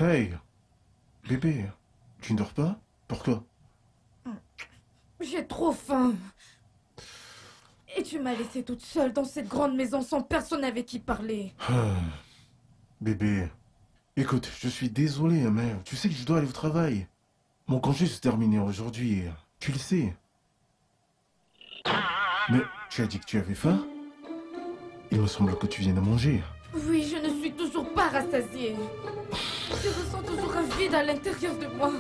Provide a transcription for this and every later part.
Hey, bébé, tu ne dors pas? Pourquoi? J'ai trop faim. Et tu m'as laissée toute seule dans cette grande maison sans personne avec qui parler. Bébé, écoute, je suis désolé, mais tu sais que je dois aller au travail. Mon congé se terminait aujourd'hui, tu le sais. Mais tu as dit que tu avais faim? Il me semble que tu viens de manger. Oui, je ne suis toujours pas rassasiée. Je ressens toujours un vide à l'intérieur de moi.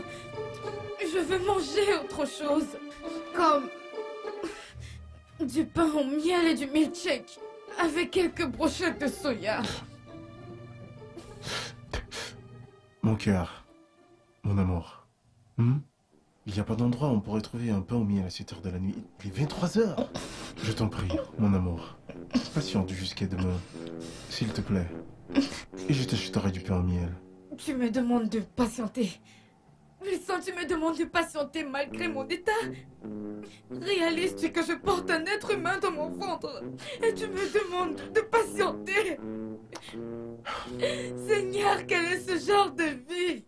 Je veux manger autre chose. Comme du pain au miel et du milkshake. Avec quelques brochettes de soya. Mon cœur, mon amour. Il n'y a pas d'endroit où on pourrait trouver un pain au miel à cette heure de la nuit. Il est 23 heures. Je t'en prie, mon amour. Patiente jusqu'à demain, s'il te plaît. Et je t'achèterai du pain au miel. Tu me demandes de patienter. Wilson, tu me demandes de patienter malgré mon état. Réalises-tu que je porte un être humain dans mon ventre? Et tu me demandes de patienter. Seigneur, quel est ce genre de vie?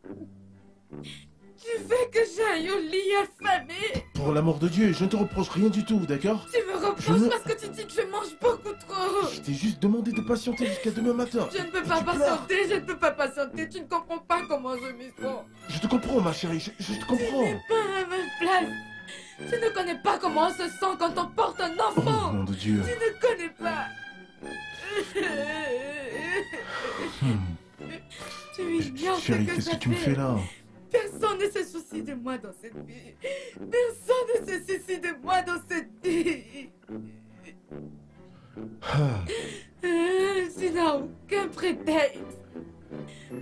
Tu veux que j'aille au lit affamé? Pour l'amour de Dieu, je ne te reproche rien du tout, d'accord? Tu me reproches parce que tu dis que je mange beaucoup trop. Je t'ai juste demandé de patienter jusqu'à demain matin. Je ne peux pas patienter, je ne peux pas patienter. Tu ne comprends pas comment je me sens. Je te comprends, ma chérie, je te comprends. Tu n'es pas à ma place. Tu ne connais pas comment on se sent quand on porte un enfant. Oh, nom de Dieu. Tu ne connais pas. Tu ignores ce Chérie, que qu'est-ce ça que tu me fait. fais là? Personne ne se soucie de moi dans cette vie. Personne ne se soucie de moi dans cette vie. Tu n'as aucun prétexte.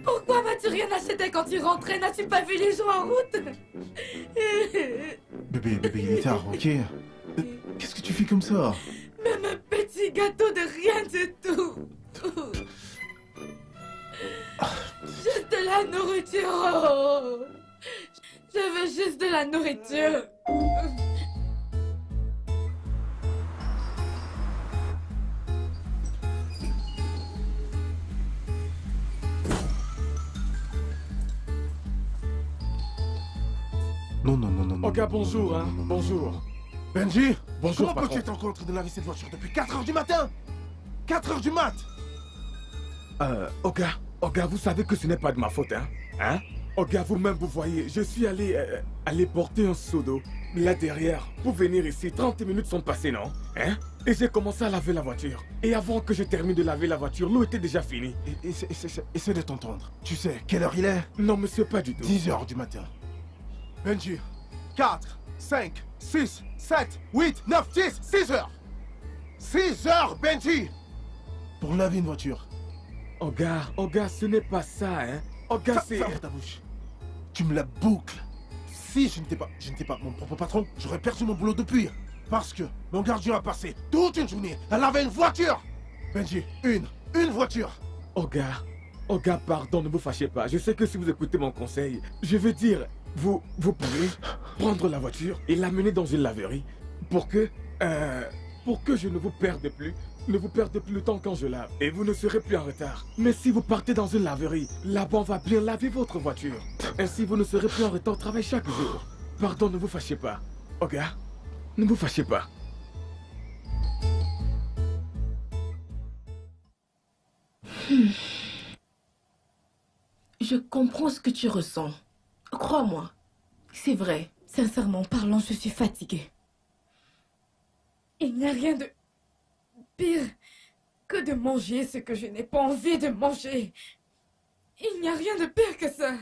Pourquoi m'as-tu rien acheté quand tu rentrais? N'as-tu pas vu les gens en route? Bébé, il est tard, ok? Qu'est-ce que tu fais comme ça? Même un petit gâteau de rien du tout. Juste de la nourriture. Oh. Je veux juste de la nourriture. Non. Ok, bonjour, hein. Bonjour. Benji, Bonjour, comment peux-tu patron. être encore en train de laver cette voiture depuis 4 heures du matin? 4 heures du mat! Oga, vous savez que ce n'est pas de ma faute, hein? Hein? Oga, vous-même, vous voyez, je suis allé porter un seau d'eau, là derrière, pour venir ici. 30 minutes sont passées, non? Hein? Et j'ai commencé à laver la voiture. Et avant que je termine de laver la voiture, l'eau était déjà finie. Essaie de t'entendre. Tu sais, quelle heure il est? Non, monsieur, pas du tout. 10 heures du matin. Benji, 4, 5, 6, 7, 8, 9, 10, 6 heures! 6 heures, Benji! Pour laver une voiture. Oga, ce n'est pas ça, hein? Oga, c'est... Ferme ta bouche. Tu me la boucles. Si je n'étais pas mon propre patron, j'aurais perdu mon boulot depuis. Parce que mon gardien a passé toute une journée à laver une voiture. Benji, une voiture. Oga, pardon, ne vous fâchez pas. Je sais que si vous écoutez mon conseil, je veux dire, vous pouvez prendre la voiture et l'amener dans une laverie pour que je ne vous perde plus. Ne vous perdez plus le temps quand je lave et vous ne serez plus en retard. Mais si vous partez dans une laverie, là-bas on va bien laver votre voiture. Ainsi vous ne serez plus en retard au travail chaque jour. Pardon, ne vous fâchez pas. Oga, ne vous fâchez pas. Je comprends ce que tu ressens. Crois-moi, c'est vrai. Sincèrement parlant, je suis fatiguée. Il n'y a rien de pire que de manger ce que je n'ai pas envie de manger. Il n'y a rien de pire que ça.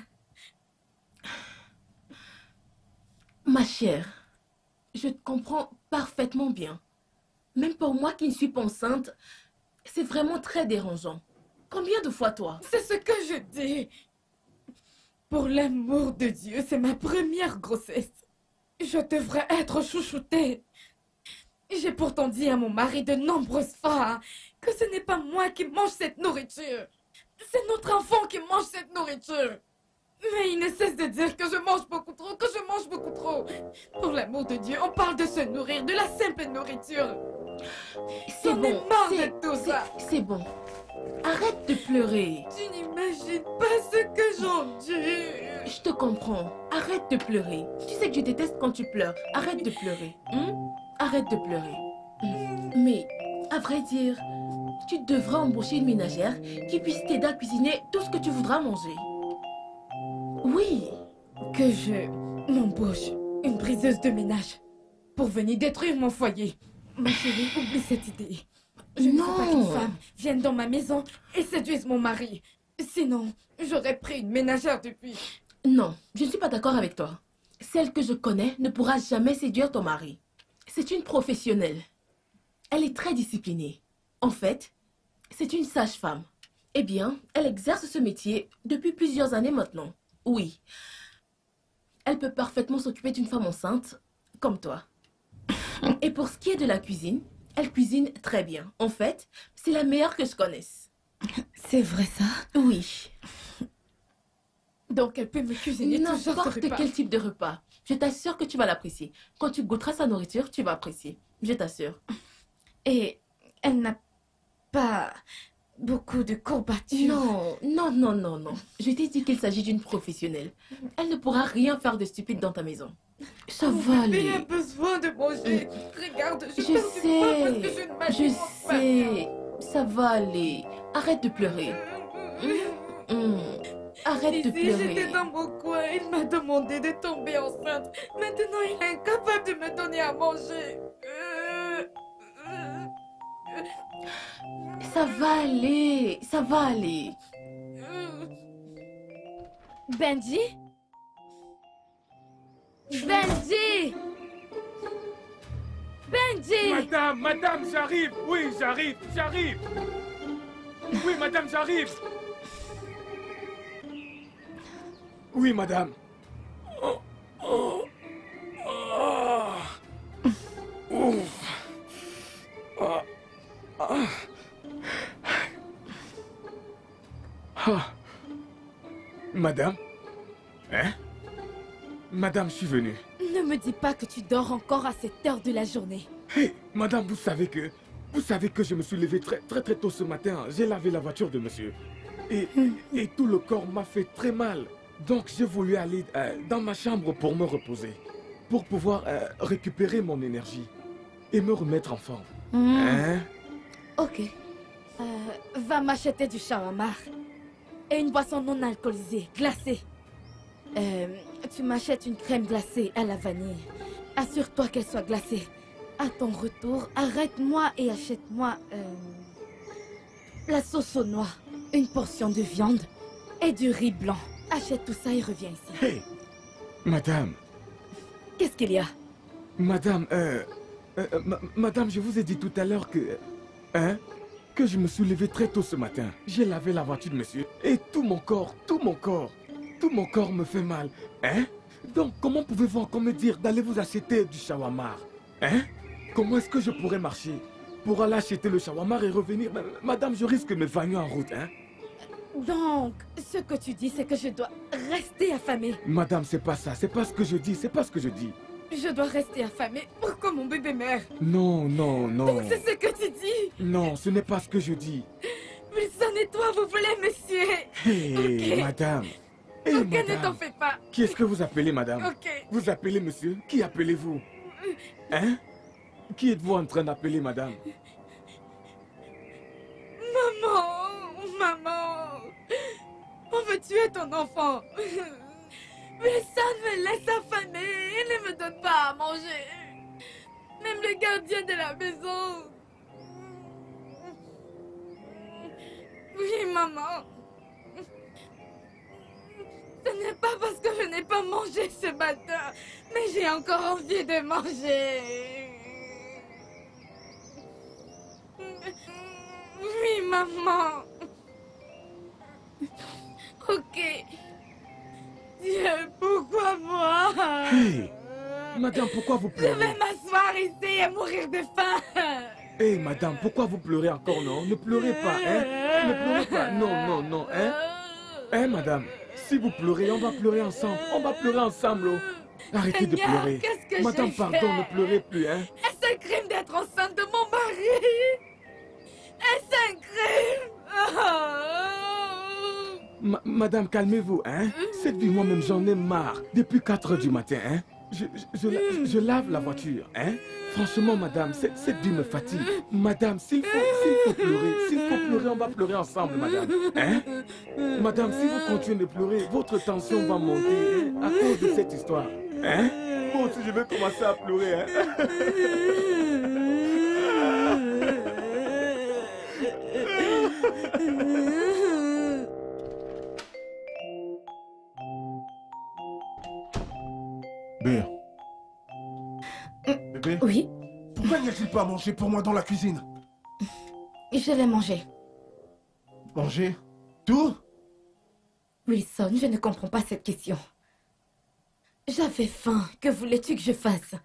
Ma chère, je te comprends parfaitement bien. Même pour moi qui ne suis pas enceinte, c'est vraiment très dérangeant. Combien de fois toi? C'est ce que je dis. Pour l'amour de Dieu, c'est ma première grossesse. Je devrais être chouchoutée. J'ai pourtant dit à mon mari de nombreuses fois que ce n'est pas moi qui mange cette nourriture. C'est notre enfant qui mange cette nourriture. Mais il ne cesse de dire que je mange beaucoup trop, que je mange beaucoup trop. Pour l'amour de Dieu, on parle de se nourrir, de la simple nourriture. C'est bon, marre de tout ça. C'est bon. Arrête de pleurer. Tu n'imagines pas ce que j'endure. Je te comprends. Arrête de pleurer. Tu sais que je déteste quand tu pleures. Arrête de pleurer. Arrête de pleurer. Mais, à vrai dire, tu devras embaucher une ménagère qui puisse t'aider à cuisiner tout ce que tu voudras manger. Oui. Que je m'embauche une briseuse de ménage pour venir détruire mon foyer. Ma chérie, oublie cette idée. Je ne veux pas qu'une femme vienne dans ma maison et séduise mon mari. Sinon, j'aurais pris une ménagère depuis. Non, je ne suis pas d'accord avec toi. Celle que je connais ne pourra jamais séduire ton mari. C'est une professionnelle. Elle est très disciplinée. En fait, c'est une sage-femme. Eh bien, elle exerce ce métier depuis plusieurs années maintenant. Oui. Elle peut parfaitement s'occuper d'une femme enceinte, comme toi. Et pour ce qui est de la cuisine, elle cuisine très bien. En fait, c'est la meilleure que je connaisse. C'est vrai ça? Oui. Donc elle peut me cuisiner tout genre de N'importe repas. quel type de repas. Je t'assure que tu vas l'apprécier. Quand tu goûteras sa nourriture, tu vas apprécier. Je t'assure. Et elle n'a pas beaucoup de courbatures. Non. Je t'ai dit qu'il s'agit d'une professionnelle. Elle ne pourra rien faire de stupide dans ta maison. Ça va Elle aller. a besoin de manger. Regarde, je Je t'insulte pas parce que je sais. ne Je m'alimente pas. sais. Ça va aller. Arrête de pleurer. Arrête de Ici, pleurer. j'étais dans mon coin, il m'a demandé de tomber enceinte. Maintenant, il est incapable de me donner à manger. Ça va aller. Ça va aller. Benji? Benji! Benji! Madame, j'arrive. Oui, j'arrive. Oui, madame, j'arrive. Oui, madame. Madame? Hein? Madame, je suis venu. Ne me dis pas que tu dors encore à cette heure de la journée. Hey, madame, vous savez que je me suis levé très tôt ce matin. J'ai lavé la voiture de monsieur. Et tout le corps m'a fait très mal. Donc j'ai voulu aller dans ma chambre pour me reposer. Pour pouvoir récupérer mon énergie. Et me remettre en forme. Hein? Ok. Va m'acheter du shawarma. Et une boisson non alcoolisée, glacée. Tu m'achètes une crème glacée à la vanille. Assure-toi qu'elle soit glacée. À ton retour, arrête-moi et achète-moi la sauce aux noix, une portion de viande et du riz blanc. Achète tout ça et reviens ici. Hey, madame. Qu'est-ce qu'il y a? Madame, madame, je vous ai dit tout à l'heure que je me suis levé très tôt ce matin. J'ai lavé la voiture de monsieur et tout mon corps me fait mal. Hein? Donc, comment pouvez-vous encore me dire d'aller vous acheter du shawarma? Hein? Comment est-ce que je pourrais marcher pour aller acheter le shawarma et revenir? Madame, je risque de me vanner en route, hein? Donc, ce que tu dis, c'est que je dois rester affamée. Madame, c'est pas ça, c'est pas ce que je dis, Je dois rester affamée pour que mon bébé meure. Non. Donc c'est ce que tu dis? Non, ce n'est pas ce que je dis. Wilson et toi, vous voulez me tuer? Hé, Ok. madame. Ok, ne madame. t'en fais pas. Qui est-ce que vous appelez, madame? Ok. Vous appelez monsieur? Qui appelez-vous? Hein? Qui êtes-vous en train d'appeler, madame? Maman, on veut tuer ton enfant. Wilson me laisse affamée et ne me donne pas à manger. Même le gardien de la maison. Oui, maman. Ce n'est pas parce que je n'ai pas mangé ce matin, mais j'ai encore envie de manger. Oui, maman. Ok. Dieu, pourquoi moi? Hey, madame, pourquoi vous Je vais pleurez? m'asseoir ici et mourir de faim. Hey, madame, pourquoi vous pleurez encore, non? Ne pleurez pas, hein? Ne pleurez pas, non, hein? Hein, madame? Si vous pleurez, on va pleurer ensemble. Oh. Arrêtez de Seigneur, pleurer. qu'est-ce que Madame, j'ai pardon, fait? ne pleurez plus, hein? Est-ce un crime d'être enceinte de mon mari? Est-ce un crime? Madame, calmez-vous, hein. Cette vie, moi-même, j'en ai marre. Depuis 4 heures du matin, hein. Je lave la voiture, hein. Franchement, madame, cette vie me fatigue. Madame, s'il faut pleurer, on va pleurer ensemble, madame. Hein? Madame, si vous continuez de pleurer, votre tension va monter à cause de cette histoire. Hein? Moi aussi, je vais commencer à pleurer, hein. Bé. Bébé, Oui, pourquoi n'y a-t-il pas à manger pour moi dans la cuisine? je l'ai mangé. Manger? Tout? Wilson, je ne comprends pas cette question. J'avais faim. Que voulais-tu que je fasse?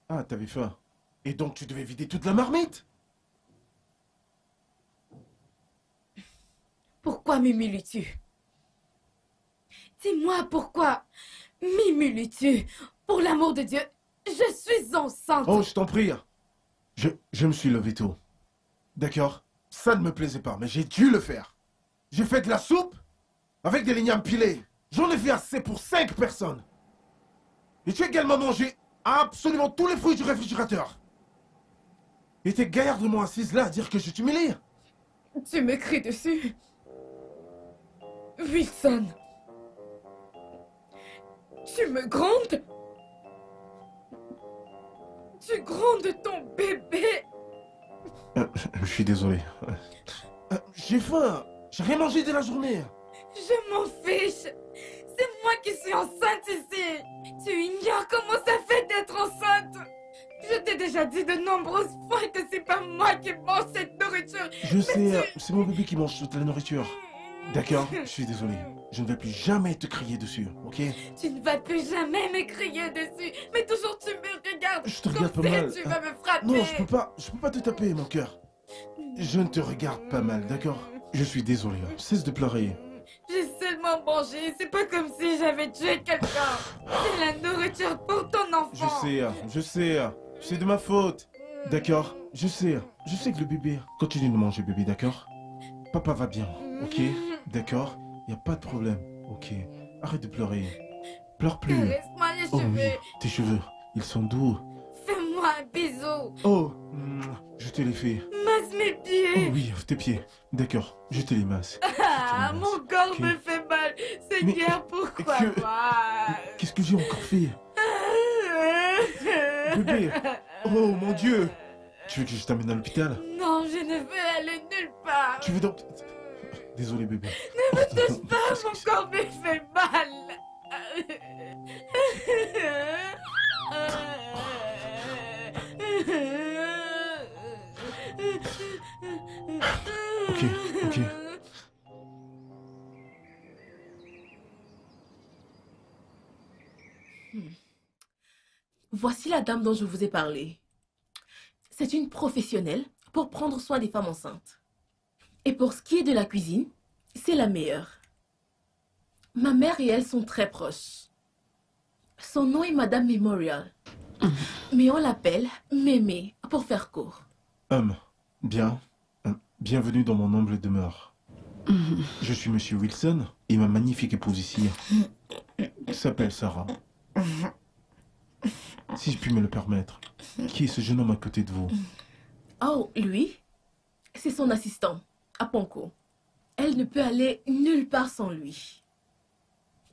Ah, t'avais faim. Et donc tu devais vider toute la marmite? Pourquoi m'humilies-tu? Dis-moi pourquoi m'humilies-tu? Pour l'amour de Dieu, je suis enceinte. Oh, je t'en prie. Je me suis levé tôt. D'accord? Ça ne me plaisait pas, mais j'ai dû le faire. J'ai fait de la soupe avec des lignames pilées. J'en ai fait assez pour 5 personnes. Et tu as également mangé absolument tous les fruits du réfrigérateur. Et t'es gaillardement assise là à dire que je t'humilie. Tu me cries dessus. Wilson. Tu me grondes. Tu grondes ton bébé. Je suis désolé. J'ai faim. J'ai rien mangé de la journée. Je m'en fiche. C'est moi qui suis enceinte ici. Tu ignores comment ça fait d'être enceinte. Je t'ai déjà dit de nombreuses fois que c'est pas moi qui mange cette nourriture. Je sais, c'est mon bébé qui mange toute la nourriture. D'accord, je suis désolé. Je ne vais plus jamais te crier dessus, ok? Tu ne vas plus jamais me crier dessus. Mais toujours tu me regardes. Je te regarde pas comme si mal. Tu vas me frapper. Non, je peux pas te taper, mon cœur. Je ne te regarde pas mal, d'accord? Je suis désolé. Cesse de pleurer. J'ai seulement mangé. C'est pas comme si j'avais tué quelqu'un. C'est la nourriture pour ton enfant. Je sais. C'est de ma faute. D'accord? Je sais que le bébé... Continue de manger, bébé, d'accord? Papa va bien, ok? D'accord? Y a pas de problème, ok? Arrête de pleurer. Pleure plus. Caresse-moi les Oh cheveux. oui, tes cheveux, ils sont doux. Fais-moi un bisou. Oh, je te les fais. Masse mes pieds. Oh oui, tes pieds. D'accord, je te les masse. Ah, Je te les masse, mon corps ok? me fait mal. Seigneur, pourquoi moi? Qu'est-ce que j'ai encore fait? Bébé. Oh mon Dieu. Tu veux que je t'amène à l'hôpital? Non, je ne veux aller nulle part. Tu veux donc... Désolé, bébé. Ne me touche pas, mon corps me fait mal. Ok. Voici la dame dont je vous ai parlé. C'est une professionnelle pour prendre soin des femmes enceintes. Et pour ce qui est de la cuisine, c'est la meilleure. Ma mère et elle sont très proches. Son nom est Madame Memorial. Mais on l'appelle Mémé pour faire court. Bien. Bienvenue dans mon humble demeure. Je suis Monsieur Wilson et ma magnifique épouse ici s'appelle Sarah. Si je puis me le permettre, qui est ce jeune homme à côté de vous? Oh, lui, c'est son assistant, à Ponko. Elle ne peut aller nulle part sans lui.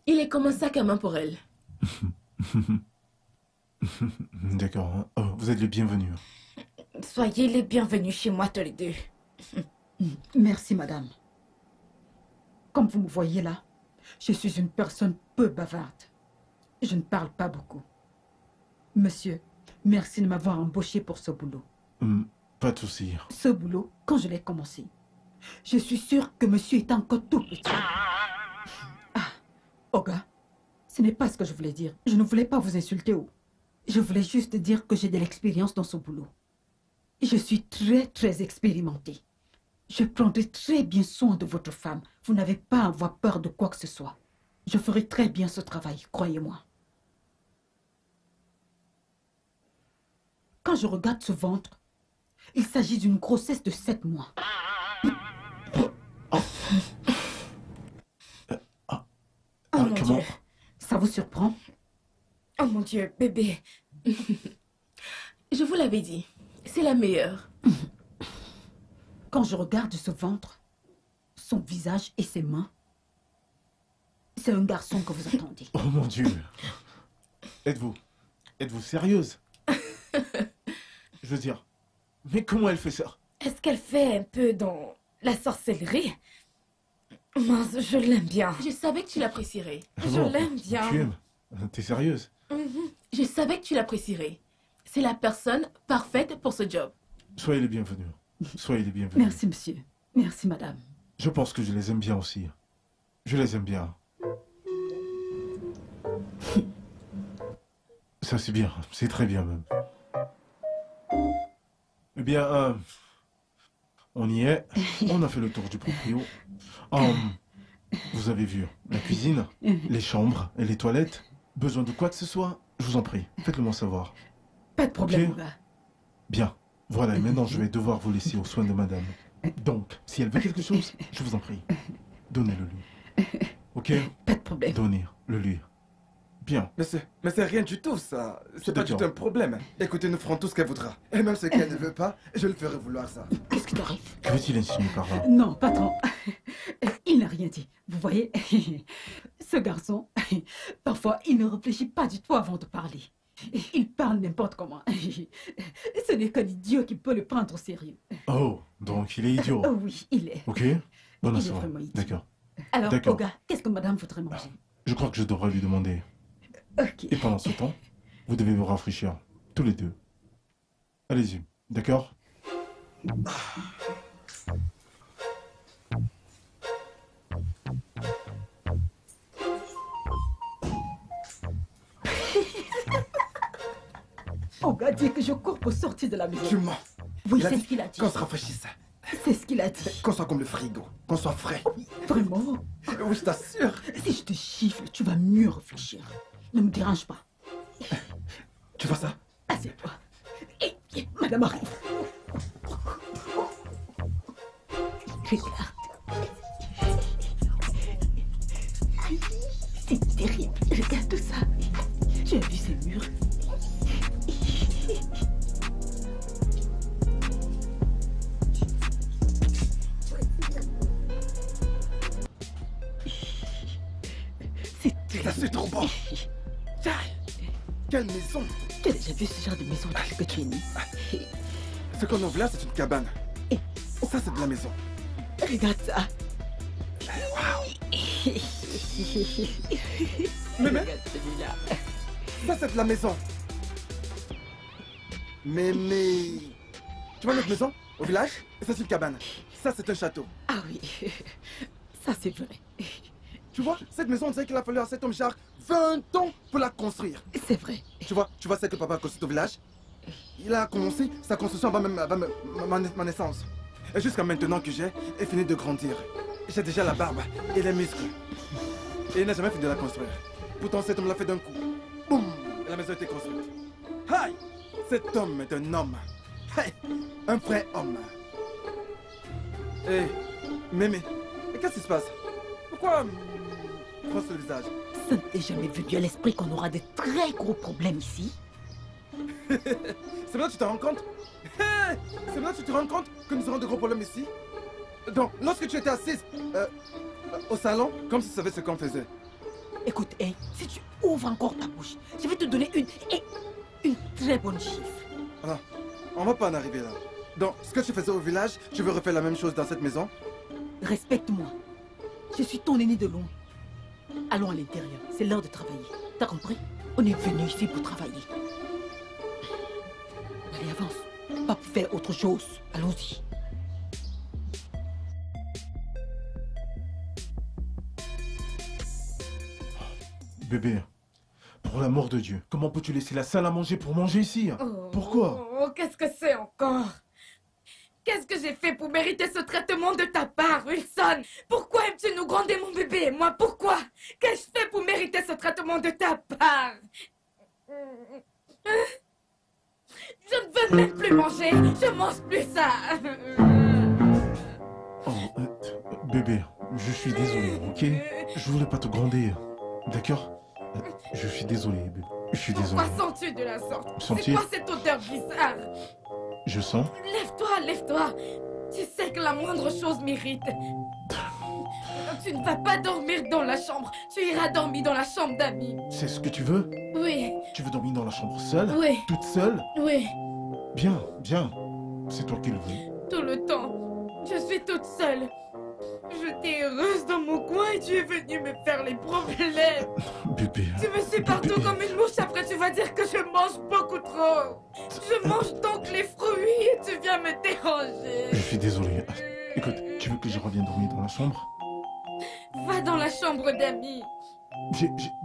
Il est comme un sac à main pour elle. D'accord. Oh, vous êtes les bienvenus. Soyez les bienvenus chez moi tous les deux. Merci, madame. Comme vous me voyez là, je suis une personne peu bavarde. Je ne parle pas beaucoup. Monsieur, merci de m'avoir embauché pour ce boulot. Pas de souci. Ce boulot, quand je l'ai commencé, je suis sûre que monsieur est encore tout petit. Ah, Oga, ce n'est pas ce que je voulais dire. Je ne voulais pas vous insulter. Je voulais juste dire que j'ai de l'expérience dans ce boulot. Je suis très expérimentée. Je prendrai très bien soin de votre femme. Vous n'avez pas à avoir peur de quoi que ce soit. Je ferai très bien ce travail, croyez-moi. Quand je regarde ce ventre, il s'agit d'une grossesse de 7 mois. Oh mon comment? Dieu. Ça vous surprend? Oh mon Dieu, bébé. Je vous l'avais dit, c'est la meilleure. Quand je regarde ce ventre, son visage et ses mains, c'est un garçon que vous attendez. Oh mon Dieu. Êtes-vous sérieuse? Je veux dire, mais comment elle fait ça? Est-ce qu'elle fait un peu dans la sorcellerie? Mince, je l'aime bien. Je savais que tu l'apprécierais. Je l'aime bien. Tu aimes? T'es sérieuse? Je savais que tu l'apprécierais. C'est la personne parfaite pour ce job. Soyez les bienvenus. Soyez les bienvenus. Merci, monsieur. Merci, madame. Je pense que je les aime bien aussi. Je les aime bien. Ça, c'est bien. C'est très bien, même. Eh bien, on y est. On a fait le tour du proprio. Vous avez vu la cuisine, les chambres et les toilettes. Besoin de quoi que ce soit, je vous en prie, faites-le moi savoir. Pas de problème, Ok. Oga. Bien. Voilà, et maintenant je vais devoir vous laisser aux soins de madame. Donc, si elle veut quelque chose, je vous en prie, donnez-le lui. Ok? Pas de problème. Donnez-le lui. Bien. Mais c'est rien du tout, ça. C'est pas du D'accord. tout un problème. Écoutez, nous ferons tout ce qu'elle voudra. Et même ce qu'elle ne veut pas, je le ferai vouloir ça. Qu'est-ce qui t'arrive? Que veut-il insinuer par là? Non, patron. Il n'a rien dit. Vous voyez, ce garçon, parfois, il ne réfléchit pas du tout avant de parler. Il parle n'importe comment. Ce n'est qu'un idiot qui peut le prendre au sérieux. Oh, donc il est idiot. Oh oui, il est. Ok? Bon, Il est ça va. vraiment idiot. D'accord. Alors, D'accord. Oga, qu'est-ce que madame voudrait manger? Je crois que je devrais lui demander. Ok. Et pendant ce temps, vous devez vous rafraîchir. Tous les deux. Allez-y. D'accord? Oga dit que je cours pour sortir de la Tu maison. mens. Oui, Il a c'est dit ce qu'il a dit. Qu'on se rafraîchisse. C'est ce qu'il a dit. Qu'on soit comme le frigo. Qu'on soit frais. Vraiment? Oui, je t'assure. Si je te chiffre, tu vas mieux réfléchir. Ne me dérange pas. Tu vois ça? Assieds-toi. Et madame arrive. Regarde. C'est terrible. Regarde tout ça. Tu as vu ces murs? C'est Ça, c'est trop bon. Tiens, quelle maison. Tu as déjà vu ce genre de maison depuis que tu es né? Ce qu'on ouvre là, c'est une cabane. Et Ça, c'est de la maison. regarde ça. Mais Regarde celui-là. ça, c'est de la maison. Mais... Tu vois notre maison au village? Ça, c'est une cabane. Ça, c'est un château. Ah oui, ça c'est vrai. Tu vois, cette maison, on dirait qu'il a fallu à cet homme genre 20 ans pour la construire. C'est vrai. Tu vois celle que papa a construite au village? Il a commencé sa construction avant ma naissance. Et jusqu'à maintenant que j'ai fini de grandir. J'ai déjà la barbe et les muscles. Et il n'a jamais fini de la construire. Pourtant, cet homme l'a fait d'un coup. Boum! Et la maison a été construite. Aïe! Cet homme est un homme. Hey! Un vrai homme. Hé, Mémé, qu'est-ce qui se passe? Pourquoi fronce le visage? Ça ne t'est jamais venu à l'esprit qu'on aura de très gros problèmes ici? C'est maintenant que tu te rends compte? Hey! C'est maintenant que tu te rends compte que nous aurons de gros problèmes ici? Donc, lorsque tu étais assise au salon, comme si tu savais ce qu'on faisait. Écoute, hey, si tu ouvres encore ta bouche, je vais te donner une très bonne chiffre. Alors, on va pas en arriver là. Donc, ce que tu faisais au village, tu veux refaire la même chose dans cette maison? Respecte-moi. Je suis ton aîné de loin. Allons à l'intérieur, c'est l'heure de travailler. T'as compris? On est venu ici pour travailler. Allez, avance. Pas pour faire autre chose. Allons-y. Bébé, pour l'amour de Dieu, comment peux-tu laisser la salle à manger pour manger ici? Pourquoi? Oh, qu'est-ce que c'est encore? Qu'est-ce que j'ai fait pour mériter ce traitement de ta part, Wilson? Pourquoi aimes-tu nous gronder, mon bébé et moi? Pourquoi? Qu'ai-je fait pour mériter ce traitement de ta part? Je ne veux même plus manger. Je mange plus ça. Oh, Bébé, je suis désolé, ok? Je voulais pas te gronder, d'accord? Je suis désolé, bébé. Je suis désolé. Pourquoi sens-tu de la sorte? C'est Sentir? quoi cette odeur bizarre? Je sens? Lève-toi, lève-toi. Tu sais que la moindre chose m'irrite. Tu ne vas pas dormir dans la chambre. Tu iras dormir dans la chambre d'amis. C'est ce que tu veux? Oui, Tu veux dormir dans la chambre seule? oui, Toute seule? oui. Bien, bien. C'est toi qui le veux. Tout le temps. Je suis toute seule. J'étais heureuse dans mon coin et tu es venu me faire les problèmes. Bébé. Tu me suis partout Bébé. comme une mouche, après tu vas dire que je mange beaucoup trop. Je mange donc les fruits et tu viens me Je déranger. suis désolé. Écoute, tu veux que je revienne dormir dans la chambre? Va dans la chambre d'amis.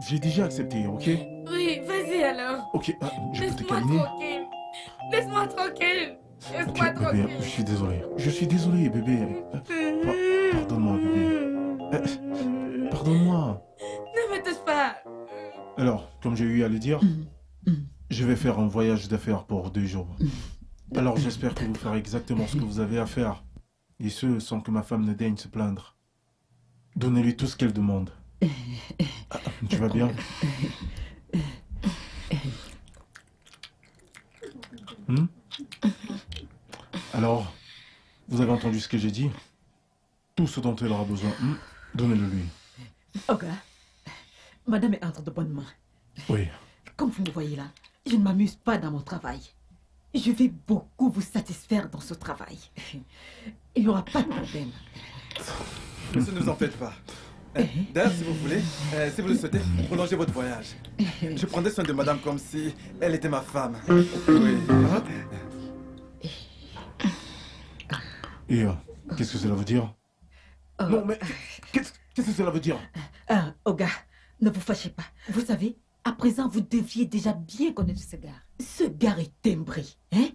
J'ai déjà accepté, ok? Oui, vas-y alors. Ok, je peux te Laisse-moi câliner? tranquille. Laisse-moi tranquille. Ok, Laisse-moi bébé, tranquille. je suis désolé. Je suis désolé, bébé. Pardonne-moi, bébé. Pardonne-moi. Ne me touche pas. Alors, comme j'ai eu à le dire, je vais faire un voyage d'affaires pour 2 jours. Alors j'espère que vous ferez exactement ce que vous avez à faire. Et ce, sans que ma femme ne daigne se plaindre. Donnez-lui tout ce qu'elle demande. Ah, tu vas bien? Hmm? Alors, vous avez entendu ce que j'ai dit? Tout ce dont elle aura besoin, donnez-le lui. Oga, madame est entre de bonnes mains. Oui. Comme vous me voyez là, je ne m'amuse pas dans mon travail. Je vais beaucoup vous satisfaire dans ce travail. Il n'y aura pas de problème. Monsieur, ne vous en faites pas. D'ailleurs, si vous voulez, si vous le souhaitez, prolongez votre voyage. Je prendrai soin de madame comme si elle était ma femme. Oui. Et qu'est-ce que cela veut dire? Non, mais qu'est-ce que cela veut dire? Oga, ne vous fâchez pas. Vous savez, à présent, vous deviez déjà bien connaître ce gars. Ce gars est timbré, hein?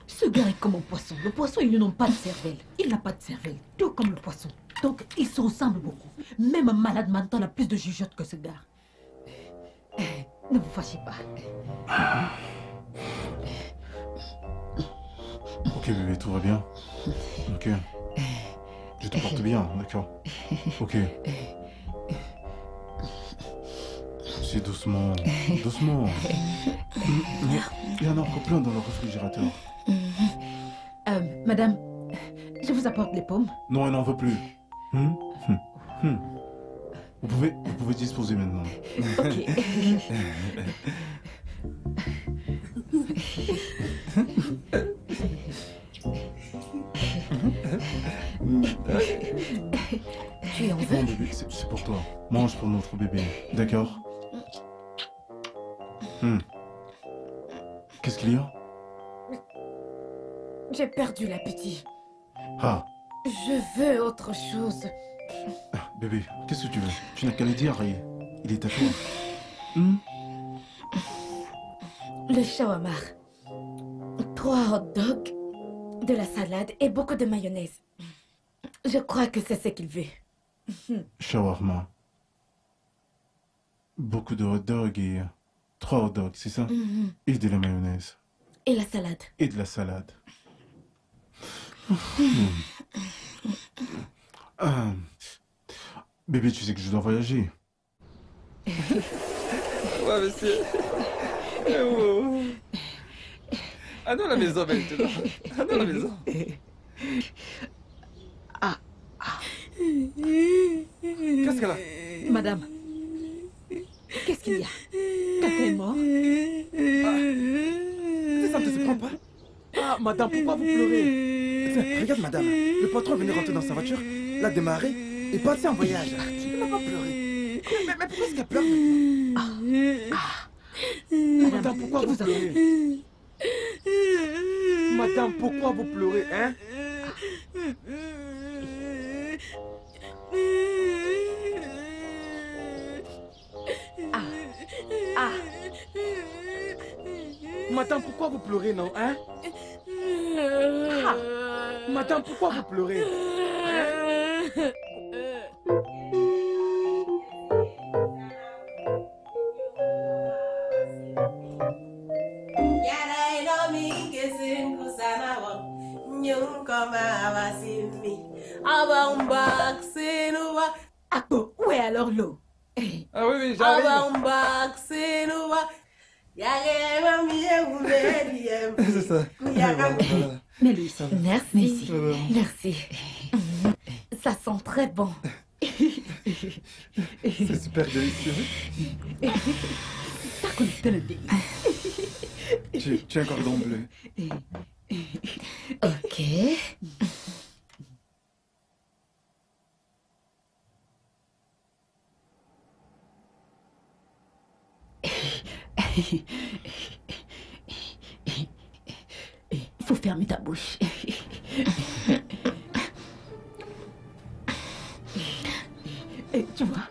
Ce gars est comme un poisson. Le poisson, ils n'ont pas de cervelle. Il n'a pas de cervelle, tout comme le poisson. Donc, ils se ressemblent beaucoup. Même un malade mental a plus de jugeote que ce gars. Ne vous fâchez pas. Ok bébé, tout va bien? Ok. Je te porte bien, d'accord? Ok. C'est doucement, doucement. Il y en a encore plein dans le réfrigérateur. Madame, je vous apporte les pommes. Non, elle n'en veut plus. Vous pouvez disposer maintenant. Ok. Tu en veux? Non bébé, c'est pour toi. Mange pour notre bébé, d'accord? Qu'est-ce qu'il y a? J'ai perdu l'appétit. Ah, Je veux autre chose. bébé, qu'est-ce que tu veux? Tu n'as qu'à le dire, il est à toi. Le shawarma. 3 hot dogs, de la salade et beaucoup de mayonnaise. Je crois que c'est ce qu'il veut. Shawarma. Beaucoup de hot dogs et 3 hot dogs, c'est ça? Et de la mayonnaise. Et la salade. Et de la salade. Bébé, tu sais que je dois voyager. Ouais, monsieur. Oh. Allons à la maison maintenant. Allons à la maison. Qu'est-ce qu'elle a? Madame, qu'est-ce qu'il y a? Quelqu'un est mort? Ça ne te surprend pas? Ah, madame, pourquoi vous pleurez? Tiens, regarde madame, le patron est venu rentrer dans sa voiture, l'a démarré et parti en voyage. Il n'a pas pleuré. Mais pourquoi est-ce qu'elle pleure maintenant? Madame, pourquoi vous pleurez? Madame, pourquoi vous pleurez, hein? Madame, pourquoi vous pleurez, non, hein? Madame, pourquoi vous pleurez? Hein? Yara ino mi kesin kusana wa nyum koma wasimi. Ako, où est alors l'eau? Ah oui, oui, j'arrive. C'est ça. Voilà. Nelly, Merci. Merci. Ça sent très bon. C'est super délicieux. t'as connecté le délit. Tu as un cordon bleu. Ok. Il faut fermer ta bouche. Et tu vois,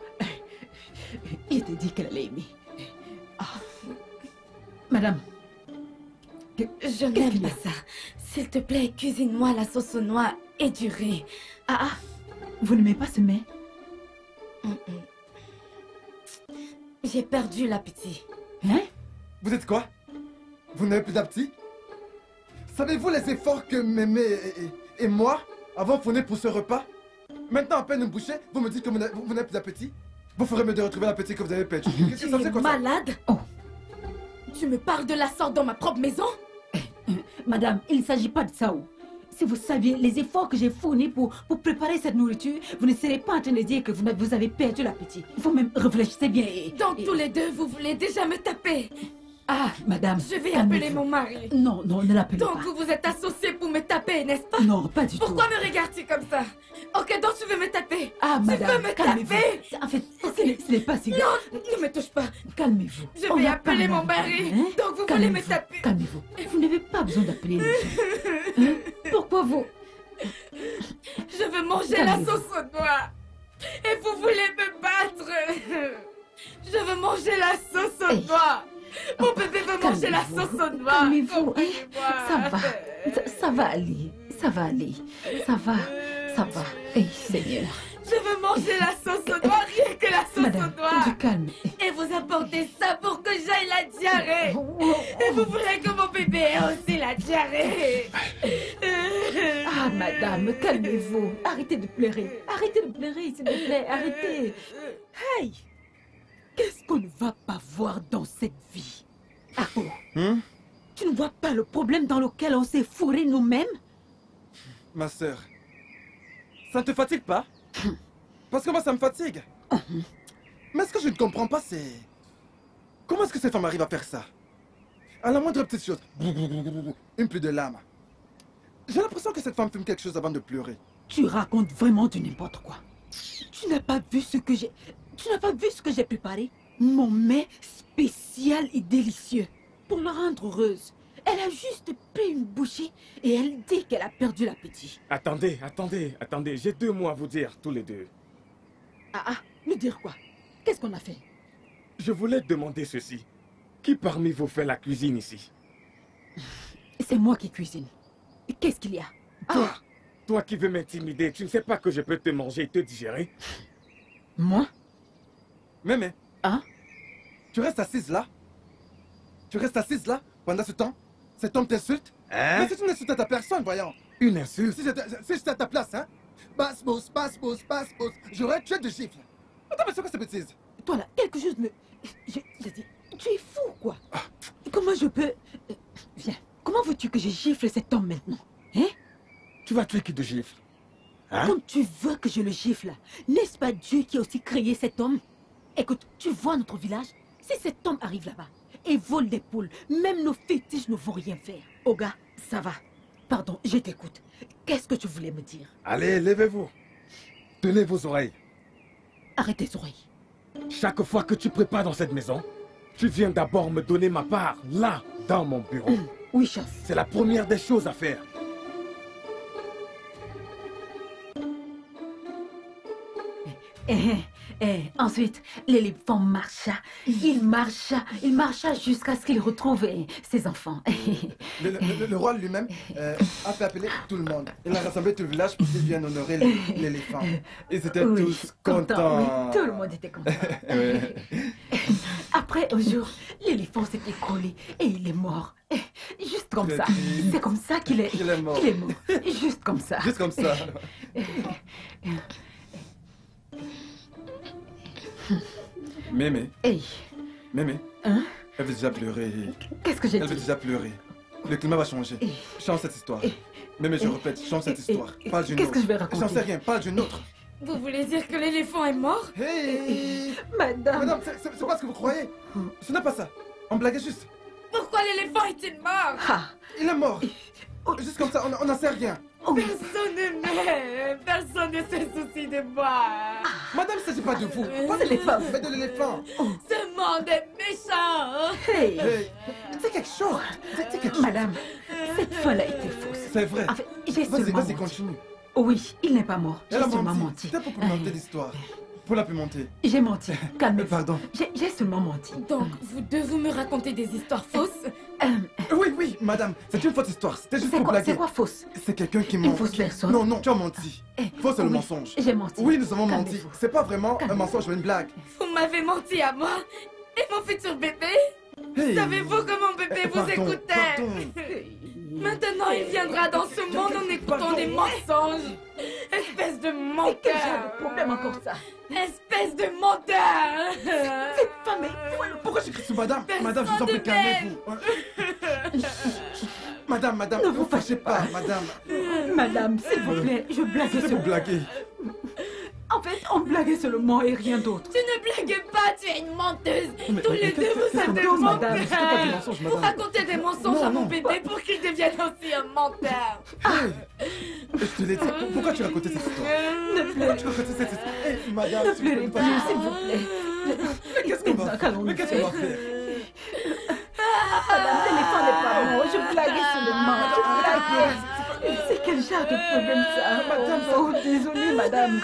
il te dit qu'elle allait aimer. Ah. Madame, Je n'aime pas ça. S'il te plaît, cuisine-moi la sauce aux noix et du riz. ah, vous n'aimez pas ce mets? J'ai perdu l'appétit. Hein? Vous êtes quoi? Vous n'avez plus d'appétit? Savez-vous les efforts que Mémé et moi avons fournis pour ce repas? Maintenant, à peine une bouchée, vous me dites que vous n'avez plus d'appétit? Vous ferez mieux de retrouver l'appétit que vous avez perdu. Qu'est-ce Tu que ça es fait comme ça? malade? Oh. Tu me parles de la sorte dans ma propre maison? Madame, il ne s'agit pas de ça. Si vous saviez les efforts que j'ai fournis pour préparer cette nourriture, vous ne serez pas en train de dire que vous avez perdu l'appétit. Vous-même réfléchissez bien. Donc tous les deux, vous voulez déjà me taper? Ah, madame. Je vais calmez-vous. appeler mon mari. Non, non, ne l'appelez Donc pas. vous vous êtes associés pour me taper, n'est-ce pas? Non, pas du Pourquoi tout. me regardes-tu comme ça? Ok, donc tu veux me taper? Ah, Tu madame, veux me calmez-vous. taper? En fait, ce n'est pas si grave. Non, ne me touche pas. Calmez-vous. Je On vais n'a appeler pas mon mal. mari. Hein? Donc vous voulez me Calmez-vous, taper? Calmez-vous. Vous n'avez pas besoin d'appeler les gens. Hein? Pourquoi vous? Je veux manger la Calmez-vous. sauce aux noix. Et vous voulez me battre. Je veux manger la sauce aux Hey. noix. Mon bébé veut manger la Calmez-vous. sauce aux noix. Calmez-vous. Hein? Comprenez-moi. Ça va. Ça va aller. Ça va aller. Ça va. Ça va. Hey, Seigneur. Je veux manger la sauce aux noix, rien que la sauce Madame, aux noix. du calme. Et vous apportez ça pour que j'aille la diarrhée. Et vous voulez que mon bébé ait aussi la diarrhée. Ah, madame, calmez-vous. Arrêtez de pleurer. Arrêtez de pleurer, s'il vous plaît. Arrêtez. Hey! Qu'est-ce qu'on ne va pas voir dans cette vie? Ah oh. Tu ne vois pas le problème dans lequel on s'est fourré nous-mêmes? Ma sœur, ça ne te fatigue pas? Parce que moi, ça me fatigue. Mais ce que je ne comprends pas, c'est... Comment est-ce que cette femme arrive à faire ça? À la moindre petite chose, une pluie de larmes. J'ai l'impression que cette femme fume quelque chose avant de pleurer. Tu racontes vraiment du n'importe quoi. Tu n'as pas vu ce que j'ai... Tu n'as pas vu ce que j'ai préparé? Mon mets spécial et délicieux. Pour la rendre heureuse. Elle a juste pris une bouchée et elle dit qu'elle a perdu l'appétit. Attendez. J'ai 2 mots à vous dire, tous les deux. Nous dire quoi? Qu'est-ce qu'on a fait? Je voulais demander ceci. Qui parmi vous fait la cuisine ici? C'est moi qui cuisine. Qu'est-ce qu'il y a? Toi qui veux m'intimider, tu ne sais pas que je peux te manger et te digérer? Moi? Mémé. Hein? Tu restes assise là? Tu restes assise là pendant ce temps? Cet homme t'insulte? Hein? Mais c'est une insulte à ta personne, voyons. Une insulte? Si j'étais à ta place, hein? Basse-bosse, j'aurais tué de gifles. Attends, mais c'est quoi ces bêtises? Toi là, quelque chose me... J'ai dit, tu es fou quoi? Comment je peux... Viens, comment veux-tu que je gifle cet homme maintenant? Hein? Tu vas tuer qui de gifle? Hein? Comme tu veux que je le gifle, n'est-ce pas Dieu qui a aussi créé cet homme? Écoute, tu vois notre village? Si cet homme arrive là-bas et vole des poules, même nos fétiches ne vont rien faire. Oga, ça va. Pardon, je t'écoute. Qu'est-ce que tu voulais me dire? Allez, levez-vous. Tenez vos oreilles. Arrête tes oreilles. Chaque fois que tu prépares dans cette maison, tu viens d'abord me donner ma part, là, dans mon bureau. Oui, chef. C'est la première des choses à faire. Ensuite, l'éléphant marcha. Il marcha jusqu'à ce qu'il retrouve ses enfants. Le roi lui-même a fait appeler tout le monde. Il a rassemblé tout le village pour qu'il vienne honorer l'éléphant. Ils étaient Oui, tous contents. Oui, tout le monde était content. Ouais. À Après, un jour, l'éléphant s'est écroulé et il est mort. Juste comme ça. C'est comme ça qu'il est... Il est mort. Il est mort. Juste comme ça. Juste comme ça. Mémé. Hey, Mémé. hein? Elle veut déjà pleurer. Qu'est-ce que j'ai Elle veut dit? déjà pleurer. Le climat va changer. Change cette histoire. Mémé, je répète, change cette histoire. Parle d'une Qu'est-ce autre. que je vais raconter? J'en sais rien, parle d'une autre. Vous voulez dire que l'éléphant est mort? Hey Madame. Madame, c'est pas ce que vous croyez. Ce n'est pas ça. On blaguait juste. Pourquoi l'éléphant est-il mort? Ah, Il est mort. Juste comme ça, on n'en sait rien. Personne ne m'aime. Personne ne se soucie de moi. Madame, il ne s'agit pas de vous. Pas c'est de les femmes. mais de l'éléphant. Ce monde est méchant. Hey, Hey, c'est quelque chose. C'est quelque chose. madame, cette folle a été fausse. C'est vrai. En fait, j'ai Vas-y, seulement vas-y, menti. continue. Oui, il n'est pas mort. J'ai Elle a seulement menti. menti. C'était pour pimenter l'histoire. Pour la pimenter. J'ai menti. Calmez-vous. Pardon. J'ai seulement menti. Donc, vous deux, vous me racontez des histoires fausses? Oui, madame, c'est une fausse histoire. C'était juste C'est pour quoi, blaguer. c'est quoi fausse? C'est quelqu'un qui Une ment. fausse personne? Non, tu as menti. Faux, c'est le oui, mensonge. J'ai menti. Oui, nous avons menti. Calmez-vous. C'est pas vraiment un Calmez-vous. mensonge, mais une blague. Vous m'avez menti à moi et mon futur bébé? Hey. Savez-vous que mon bébé vous Pardon, écoutait? pardon. Maintenant, il viendra dans ce monde en écoutant des mensonges. Espèce de Quel genre menteur. de problème encore ça? Espèce de menteur. Cette femme est... Pourquoi j'écris sur madame? Madame, je vous en prie, de calmez-vous. Madame, Ne vous fâchez pas, madame. Madame, s'il vous plaît, je blague C'est pour seulement. blaguer. En fait, on blaguait seulement et rien d'autre. Tu ne blagues pas, tu es une menteuse. Tous les deux, vous qu'est-ce êtes qu'on des dit, madame? menteurs. C'était pas des mensonges, Vous madame. racontez des mensonges Non, à mon non. bébé pour qu'il devienne aussi un menteur. Je te l'ai dit. Pourquoi tu racontais cette histoire? Ne Pourquoi pleurez tu racontais cette histoire? Hey, madame, Ne s'il vous plaît, pleurez ne pas, fâchez s'il vous plaît. Mais qu'est-ce qu'on va Maintenant, faire? qu'allons-nous Mais qu'est-ce qu'on va faire? faire? Madame, l'éléphant n'est pas mort. Je blaguais seulement. Je blaguais. C'est quel genre de problème ça? Madame, ça- Oh, désolée, madame.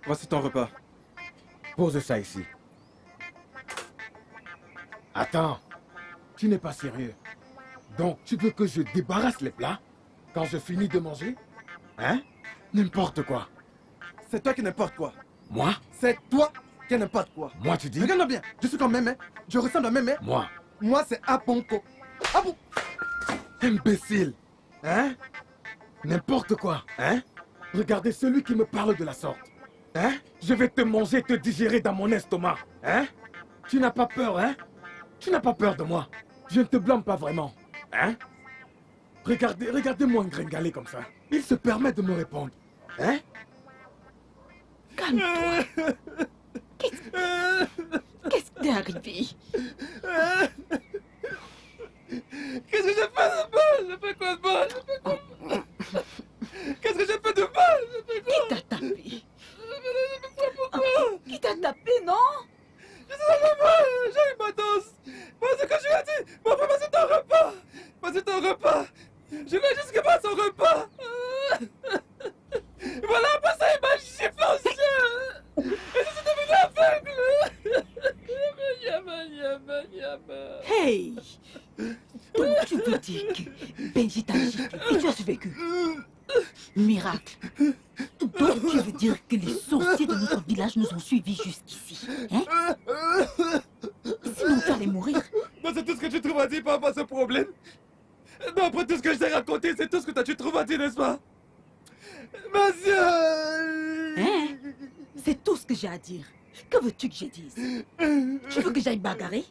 Voici ton repas. Pose ça ici. Attends, tu n'es pas sérieux. Donc, tu veux que je débarrasse les plats quand je finis de manger? Hein? N'importe quoi. C'est toi qui n'importe quoi. Moi? C'est toi qui n'importe quoi. Moi, tu dis? Regarde-moi bien. Je suis comme Mémé. Je ressemble à Mémé. Moi. Moi, c'est Aponko. Ah bon? Imbécile. Hein? N'importe quoi. Hein? Regardez celui qui me parle de la sorte. Hein? Je vais te manger, te digérer dans mon estomac. Hein? Tu n'as pas peur, hein? Tu n'as pas peur de moi. Je ne te blâme pas vraiment. Hein? Regardez-moi gringaler comme ça. Il se permet de me répondre. Hein? Calme-toi. Qu'est-ce qui t'est arrivé? Qu'est-ce que j'ai fait de mal? J'ai fait quoi de mal? Qu'est-ce que j'ai fait de mal? J'ai fait quoi? Qui t'a tapé? Qui t'a tapé, non? Je sais pas, j'ai eu ma dose. Parce que je lui ai dit, mon frère, vas-y ton repas. Vas-y ton repas. Je lui ai dit ce qu'il passe son repas. Voilà, après ça, il m'a giflé au ciel. Et je suis devenu aveugle. Yama. Hey! Donc tu veux dire que Benji t'a giflé et tu as survécu? Miracle! Donc tu veux dire que les sorciers de notre village nous ont suivis jusqu'ici? Hein? Sinon tu allais mourir. Non, c'est tout ce que tu trouves à dire par rapport à ce problème. Non, après tout ce que je t'ai raconté, c'est tout ce que tu trouves à dire, n'est-ce pas? Monsieur! Hein? C'est tout ce que j'ai à dire. Que veux-tu que je dise? Tu veux que j'aille bagarrer?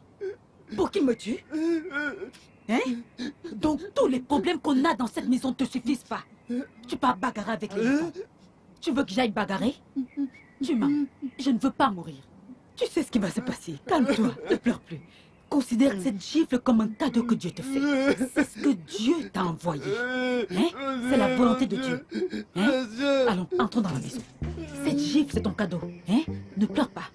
Pour qu'il me tue? Hein? Donc tous les problèmes qu'on a dans cette maison ne te suffisent pas. Tu pars bagarrer avec les enfants. Tu veux que j'aille bagarrer? Tu mens. Je ne veux pas mourir. Tu sais ce qui va se passer. Calme-toi, ne pleure plus. Considère cette gifle comme un cadeau que Dieu te fait. C'est ce que Dieu t'a envoyé. Hein? C'est la volonté de Dieu. Hein? Allons, entrons dans la maison. Cette gifle, c'est ton cadeau. Hein? Ne pleure pas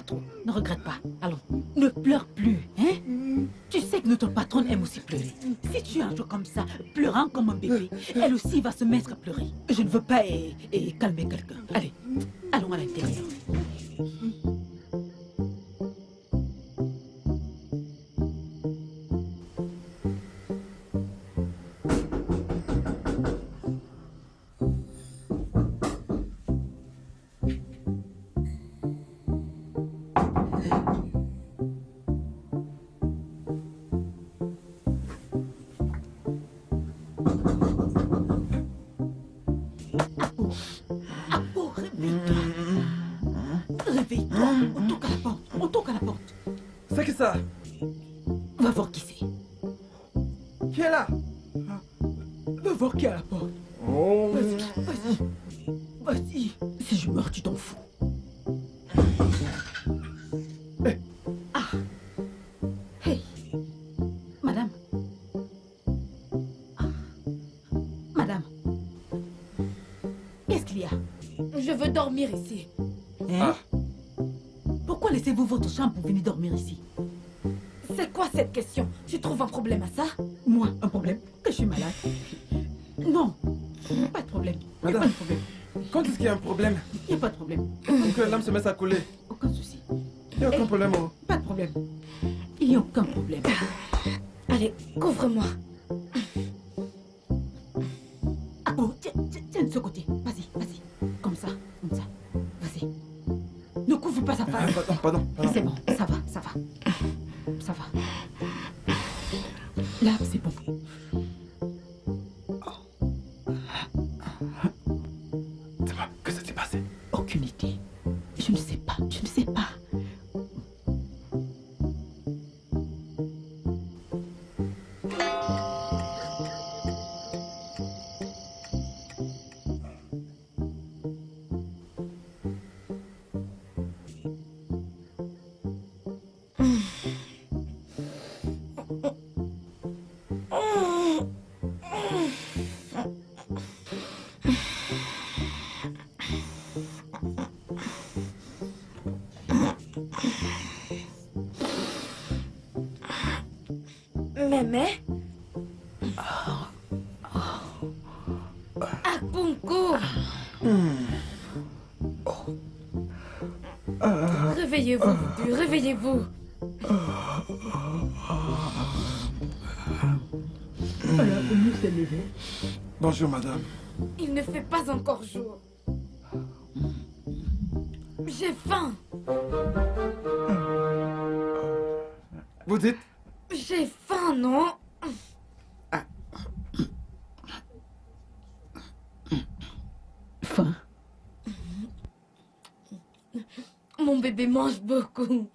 trop. Ne regrette pas. Allons, ne pleure plus. Hein? Tu sais que notre patronne aime aussi pleurer. Si tu es un jour comme ça, pleurant comme un bébé, elle aussi va se mettre à pleurer. Je ne veux pas calmer quelqu'un. Allez, allons à l'intérieur. Réveille-toi. On toque à la porte. On toque à la porte. C'est qui ça? Va voir qui c'est. Qui est là? Va voir qui est à la porte. Oh. Vas-y, vas-y. Vas-y. Si je meurs, tu t'en fous. Hey. Ah. Hey. Madame. Ah. Madame. Qu'est-ce qu'il y a? Je veux dormir ici. Hein? Pourquoi laissez-vous votre chambre pour venir dormir ici? C'est quoi cette question? Tu trouves un problème à ça? Moi, un problème? Que je suis malade? Non, pas de problème. Il n'y a Madame. pas de problème. Quand est-ce qu'il y a un problème? Il n'y a pas de problème. Que l'âme se mette à couler. Aucun souci. Il n'y a aucun problème. Oh. Pas de problème. Il n'y a aucun problème. Allez, couvre-moi. Ah bon, tiens de ce côté. Vas-y, vas-y. Comme ça, comme ça. Vas-y. Ne couvre pas sa face. Pardon. C'est bon, ça va, ça va. Ça va. Là, c'est bon. Dis-moi, que ça s'est passé? Aucune idée. Je ne sais pas, je ne sais pas. Mémé? Akpunku! Réveillez-vous, vous deux, réveillez-vous. Elle a voulu se lever. Bonjour, madame. Il ne fait pas encore jour. J'ai faim. Vous dites? J'ai faim, non? Faim. Mon bébé mange beaucoup.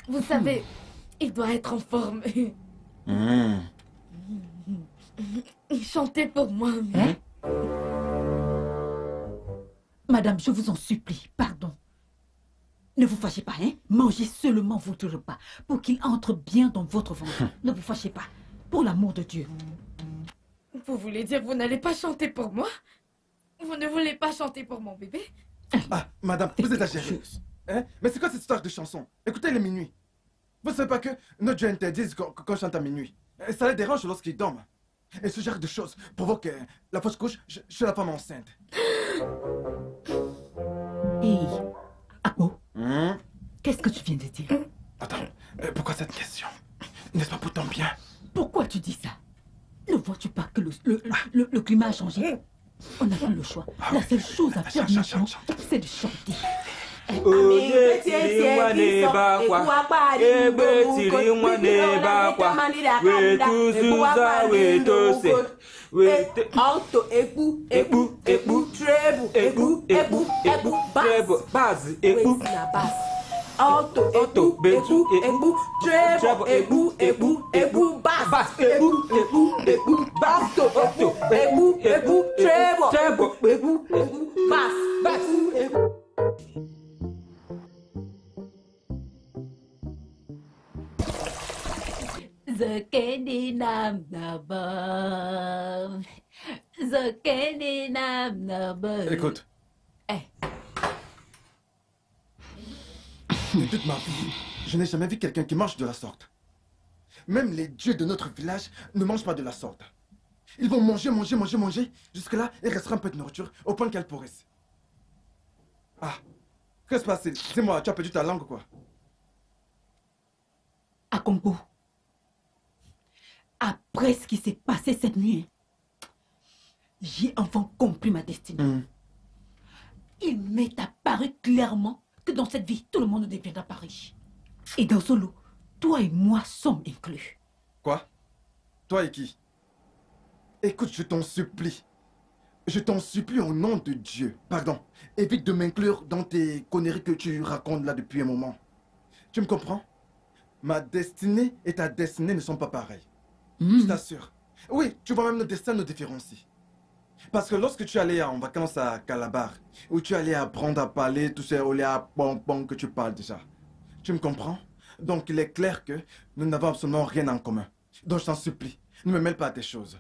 Vous savez, il doit être en forme. Chantez pour moi. Hein? Madame, je vous en supplie, pardon. Ne vous fâchez pas, hein? Mangez seulement votre repas pour qu'il entre bien dans votre ventre. Ne vous fâchez pas, pour l'amour de Dieu. Vous voulez dire que vous n'allez pas chanter pour moi? Vous ne voulez pas chanter pour mon bébé? Ah, madame, vous exagérez. Hein? Mais c'est quoi cette histoire de chanson? Écoutez, il est minuit. Vous ne savez pas que notre Dieu interdit qu'on chante à minuit. Et ça les dérange lorsqu'ils dorment. Et ce genre de choses provoque la fausse couche chez la femme enceinte. Hey, Apo, qu'est-ce que tu viens de dire? Attends, pourquoi cette question? N'est-ce pas pour ton bien? Pourquoi tu dis ça? Ne vois-tu pas que le climat a changé? On n'a plus le choix. La seule chose à faire maintenant, c'est de chanter. Oye tiri nwane bakwa, egbe tiri nwane bakwa, wetuzuza wetose, wete alto ekpu ekpu ekpu treble ekpu ekpu ekpu treble bass ekpu na bass alto alto betu ekpu treble ekpu ekpu ekpu bass ekpu ekpu ekpu bass alto ekpu ekpu treble treble ekpu ekpu bass bass. Zakeni nam nabam. Zakeni nam nabam. Écoute. De toute ma vie, je n'ai jamais vu quelqu'un qui mange de la sorte. Même les dieux de notre village ne mangent pas de la sorte. Ils vont manger. Jusque-là, il restera un peu de nourriture au point qu'elle pourrisse. Ah, Que se passe-t-il? Dis-moi, tu as perdu ta langue ou quoi? Akompo, après ce qui s'est passé cette nuit, j'ai enfin compris ma destinée. Il m'est apparu clairement que dans cette vie, tout le monde deviendra pas riche. Et dans ce lot, toi et moi sommes inclus. Quoi? Toi et qui? Écoute, je t'en supplie. Je t'en supplie au nom de Dieu. Pardon. Évite de m'inclure dans tes conneries que tu racontes là depuis un moment. Tu me comprends? Ma destinée et ta destinée ne sont pas pareilles. Je t'assure. Oui, tu vois, même nos destins nous différencient. Parce que lorsque tu allais en vacances à Calabar, où tu allais apprendre à parler tous ces olé à bonbons que tu parles déjà. Tu me comprends? Donc il est clair que nous n'avons absolument rien en commun. Donc je t'en supplie, ne me mêle pas à tes choses.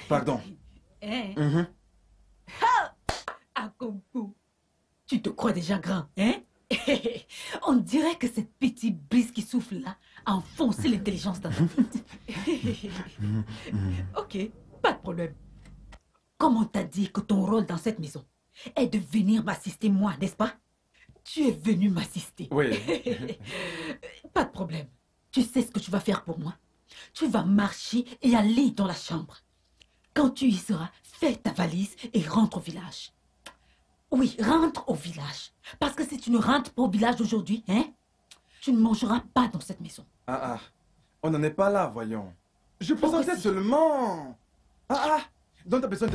Pardon. Akompo, tu te crois déjà grand, hein? On dirait que cette petite brise qui souffle là a enfoncé l'intelligence dans ta tête. Ok, pas de problème. Comme on t'a dit que ton rôle dans cette maison est de venir m'assister moi, n'est-ce pas? Tu es venu m'assister. Oui. Pas de problème. Tu sais ce que tu vas faire pour moi? Tu vas marcher et aller dans la chambre. Quand tu y seras, fais ta valise et rentre au village. Oui, rentre au village. Parce que si tu ne rentres pas au village aujourd'hui, hein, tu ne mangeras pas dans cette maison. On n'en est pas là, voyons. Je présentais seulement. Donc tu as besoin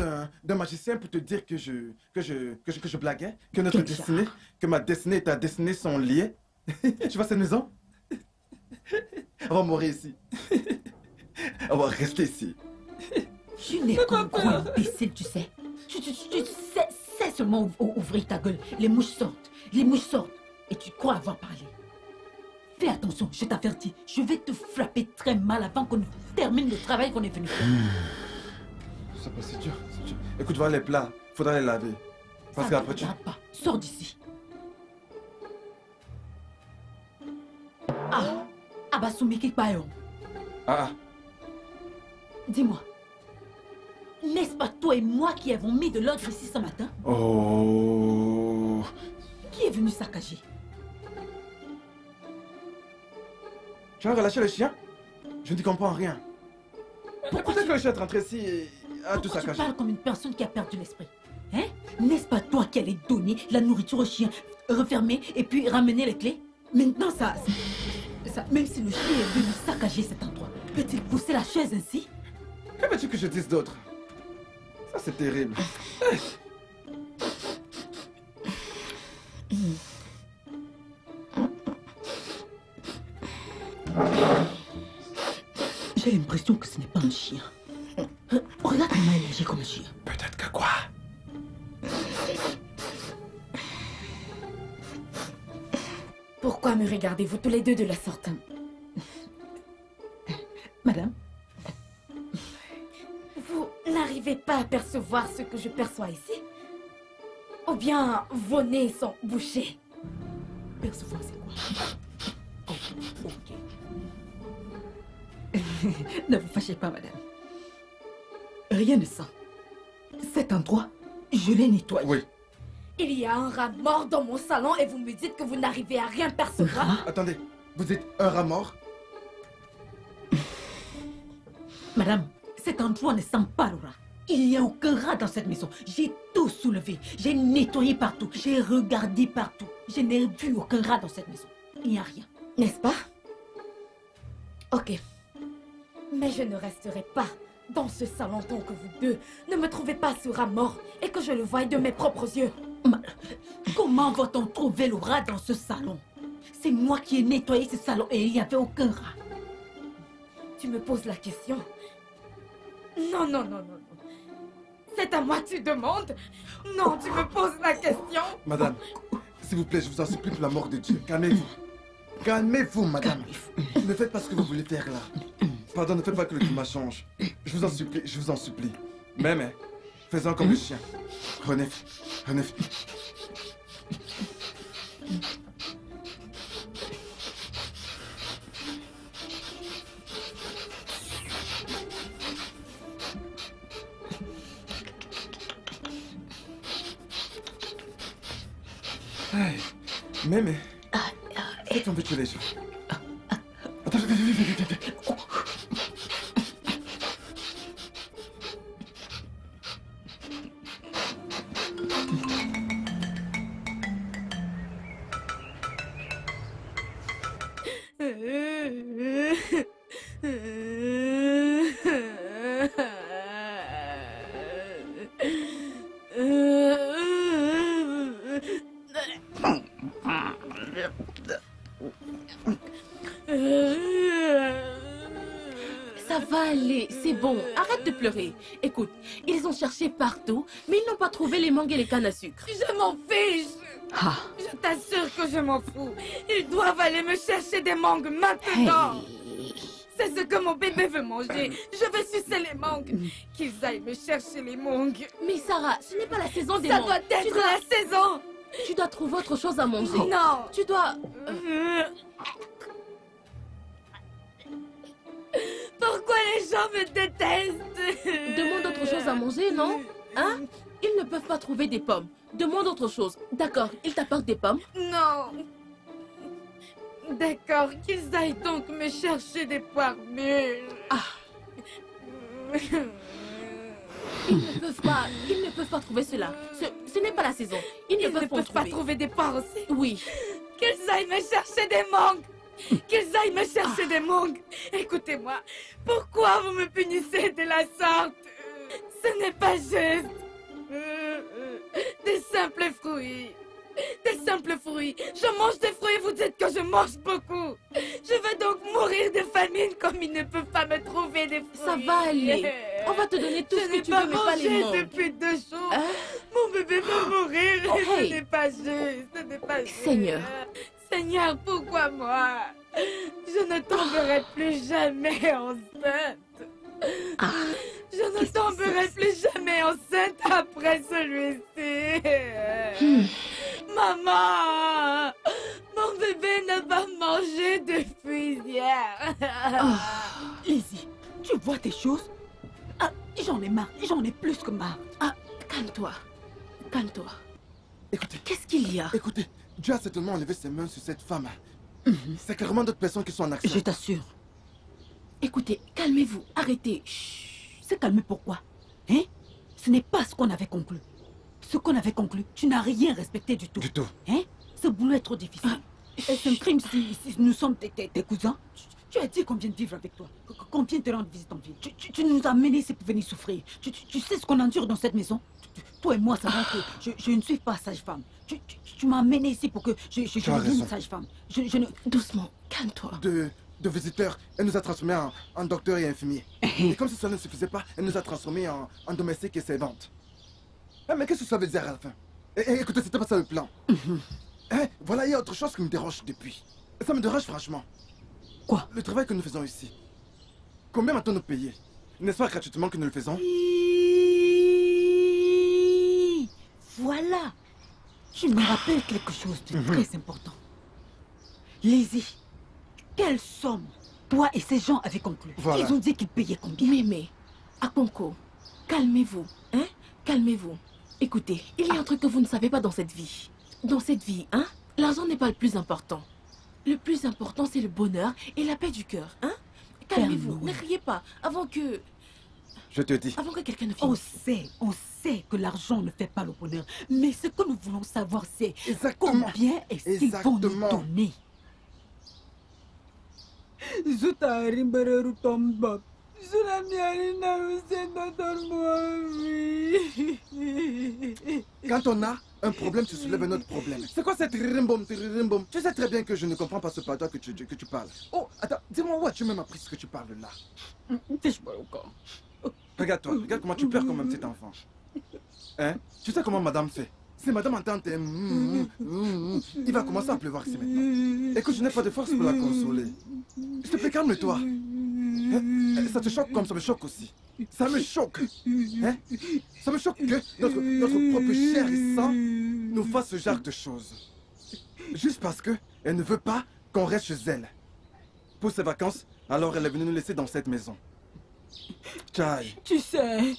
d'un magicien pour te dire que je blaguais, que notre destinée, que ma destinée et ta destinée sont liées. Tu vois cette maison? On va mourir ici. On va rester ici. Tu n'es qu'un gros imbécile, tu sais. Tu sais seulement ouvrir ta gueule. Les mouches sortent. Et tu crois avoir parlé. Fais attention, je t'avertis. Je vais te frapper très mal avant qu'on ne termine le travail qu'on est venu faire. C'est dur, c'est dur. Écoute, voilà les plats. Faudra les laver. Parce qu'après tu... pas. Sors d'ici. Abasumiki Payon. Dis-moi. N'est-ce pas toi et moi qui avons mis de l'ordre ici ce matin? Oh. Qui est venu saccager? Tu as relâché le chien? Je ne comprends rien. Pourquoi est-ce que le chien est rentré ici et a tout saccager? Tu parles comme une personne qui a perdu l'esprit. Hein? N'est-ce pas toi qui allais donner la nourriture au chien, refermer et puis ramener les clés? Maintenant, ça, même si le chien est venu saccager cet endroit, peut-il pousser la chaise ainsi? Que veux-tu que je dise d'autre? Ça, c'est terrible. J'ai l'impression que ce n'est pas un chien. Regarde comment il agit comme un chien. Peut-être que quoi? Pourquoi me regardez-vous tous les deux de la sorte? Madame? Vous n'arrivez pas à percevoir ce que je perçois ici? Ou bien vos nez sont bouchés? Percevoir, c'est quoi? Ok. Ne vous fâchez pas, madame. Rien ne sent. Cet endroit, je l'ai nettoyé. Oui. Il y a un rat mort dans mon salon et vous me dites que vous n'arrivez à rien percevoir? Attendez, vous dites un rat mort? Madame, cet endroit ne sent pas le rat. Il n'y a aucun rat dans cette maison. J'ai tout soulevé. J'ai nettoyé partout. J'ai regardé partout. Je n'ai vu aucun rat dans cette maison. Il n'y a rien. N'est-ce pas? Ok. Mais je ne resterai pas dans ce salon tant que vous deux ne me trouvez pas ce rat mort et que je le voie de mes propres yeux. Comment va-t-on trouver le rat dans ce salon? C'est moi qui ai nettoyé ce salon et il n'y avait aucun rat. Tu me poses la question? Non, non, non, non, non. C'est à moi que tu demandes? Non, tu me poses la question? Madame, s'il vous plaît, je vous en supplie pour la mort de Dieu. Calmez-vous. Calmez-vous, madame. Ne faites pas ce que vous voulez faire là. Pardon, ne faites pas que le climat change. Je vous en supplie, je vous en supplie. Mais, faisons comme le chien. Renef. Hey, mais... Faites tomber tous les gens. Attends, viens. Ça va aller, c'est bon. Arrête de pleurer. Écoute, ils ont cherché partout, mais ils n'ont pas trouvé les mangues et les cannes à sucre. Je m'en fiche. Ah, Je t'assure que je m'en fous. Ils doivent aller me chercher des mangues maintenant. C'est ce que mon bébé veut manger. Je veux sucer les mangues. Qu'ils aillent me chercher les mangues. Mais Sarah, ce n'est pas la saison des Ça mangues. doit être la saison. Tu dois trouver autre chose à manger. Non. Tu dois... Pourquoi les gens me détestent? Demande autre chose à manger, non? Hein? Ils ne peuvent pas trouver des pommes. Demande autre chose. D'accord, ils t'apportent des pommes? Non. D'accord, qu'ils aillent donc me chercher des poires mûres. Ah. Ils ne peuvent pas trouver cela. Ce n'est pas la saison. Ils ne peuvent pas trouver des poires aussi. Oui. Qu'ils aillent me chercher des mangues. Qu'ils aillent me chercher des mangues. Écoutez-moi, pourquoi vous me punissez de la sorte? Ce n'est pas juste. Des simples fruits. Des simples fruits. Je mange des fruits et vous dites que je mange beaucoup. Je veux donc mourir de famine comme ils ne peuvent pas me trouver des fruits. Ça va aller. On va te donner tout ce que tu veux, mais pas les mangé mangues. depuis 2 jours. Hein? Mon bébé va mourir. Oh, Et hey. ce n'est pas juste. Ce n'est pas juste. Seigneur. Seigneur, pourquoi moi? Je ne tomberai plus jamais enceinte. Je ne tomberai plus jamais enceinte après celui-ci. Maman, mon bébé n'a pas mangé depuis hier. Lizzie, tu vois tes choses? Ah, j'en ai marre, j'en ai plus que marre. Ah, calme-toi. Calme-toi. Écoutez, Qu'est-ce qu'il y a? écoutez, Dieu a certainement enlevé ses mains sur cette femme. C'est clairement d'autres personnes qui sont en action. Je t'assure. Écoutez, calmez-vous. Arrêtez. Chut. C'est calmé pourquoi? Hein? Ce n'est pas ce qu'on avait conclu. Ce qu'on avait conclu, tu n'as rien respecté du tout. Du tout. Hein? Ce boulot est trop difficile. Est-ce un crime si nous sommes tes cousins? Tu as dit qu'on vient de vivre avec toi. Qu'on vient te rendre visite en ville. Tu nous as menés ici pour venir souffrir. Tu sais ce qu'on endure dans cette maison? Toi et moi savons que je ne suis pas sage-femme. Tu m'as amené ici pour que je devienne sage-femme. Je ne... Doucement, calme-toi. De visiteurs, elle nous a transformés en docteurs et infirmiers. Et comme si ça ne suffisait pas, elle nous a transformés en domestiques et servantes. Mais qu'est-ce que ça veut dire à la fin? Écoutez, c'était pas ça le plan. Voilà, il y a autre chose qui me dérange depuis. Ça me dérange franchement. Quoi? Le travail que nous faisons ici. Combien va-t-on nous payer? N'est-ce pas gratuitement que nous le faisons? Voilà. Je me rappelle quelque chose de très important. Lizzie, quelle somme toi et ces gens avaient conclu? Voilà. Ils ont dit qu'ils payaient combien? Mémé, Akonko, calmez-vous, hein? Calmez-vous. Écoutez, il y a un truc que vous ne savez pas dans cette vie. Dans cette vie, hein? L'argent n'est pas le plus important. Le plus important, c'est le bonheur et la paix du cœur, hein? Calmez-vous, ne riez pas, avant que... Je te dis. Avant que quelqu'un ne finisse. On sait que l'argent ne fait pas le bonheur. Mais ce que nous voulons savoir, c'est Exactement. combien est-ce qu'ils vont nous donner? Quand on a un problème, tu soulèves un autre problème. C'est quoi cette rimbom? Tu sais très bien que je ne comprends pas ce patois que tu parles. Oh, attends, dis-moi où as-tu même appris ce que tu parles là? Regarde-toi, regarde comment tu pleures comme un petit enfant. Hein? Tu sais comment madame fait? Si madame entend tes il va commencer à pleuvoir ici maintenant. Écoute, je n'ai pas de force pour la consoler. S'il te plaît, calme-toi. Hein? Ça te choque comme ça me choque aussi. Ça me choque. Hein? Ça me choque que notre propre chair et sang nous fasse ce genre de choses. Juste parce que elle ne veut pas qu'on reste chez elle. Pour ses vacances, alors elle est venue nous laisser dans cette maison. Tchaï. Tu sais,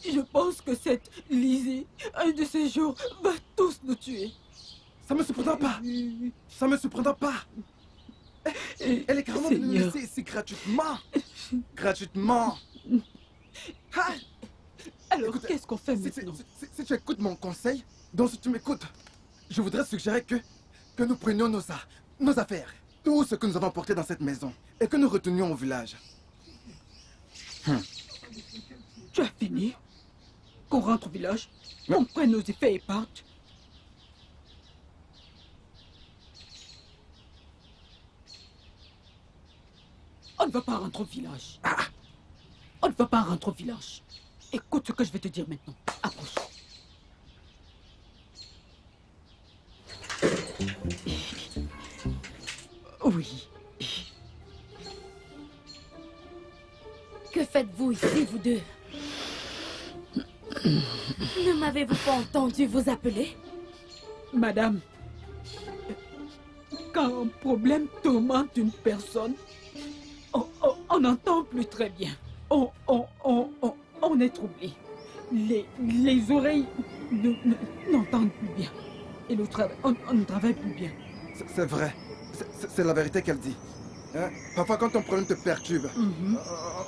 je pense que cette Lizzie, un de ces jours, va tous nous tuer. Ça me surprendra pas. Ça me surprendra pas. Elle est carrément venue me laisser ici gratuitement. Gratuitement. Ah. Alors, qu'est-ce qu'on fait maintenant? Si tu écoutes mon conseil, donc si tu m'écoutes, je voudrais suggérer que nous prenions nos affaires, tout ce que nous avons apporté dans cette maison, et que nous retournions au village. Tu as fini? Qu'on rentre au village? Qu'on prenne nos effets et parte? On ne va pas rentrer au village. On ne va pas rentrer au village. Écoute ce que je vais te dire maintenant. Approche. Oui. Que faites-vous ici, vous deux? Ne m'avez-vous pas entendu vous appeler? Madame, quand un problème tourmente une personne, on n'entend plus très bien. On est troublé. Les oreilles n'entendent plus bien. Et on ne travaille plus bien. C'est vrai. C'est la vérité qu'elle dit. Hein? Parfois, quand ton problème te perturbe,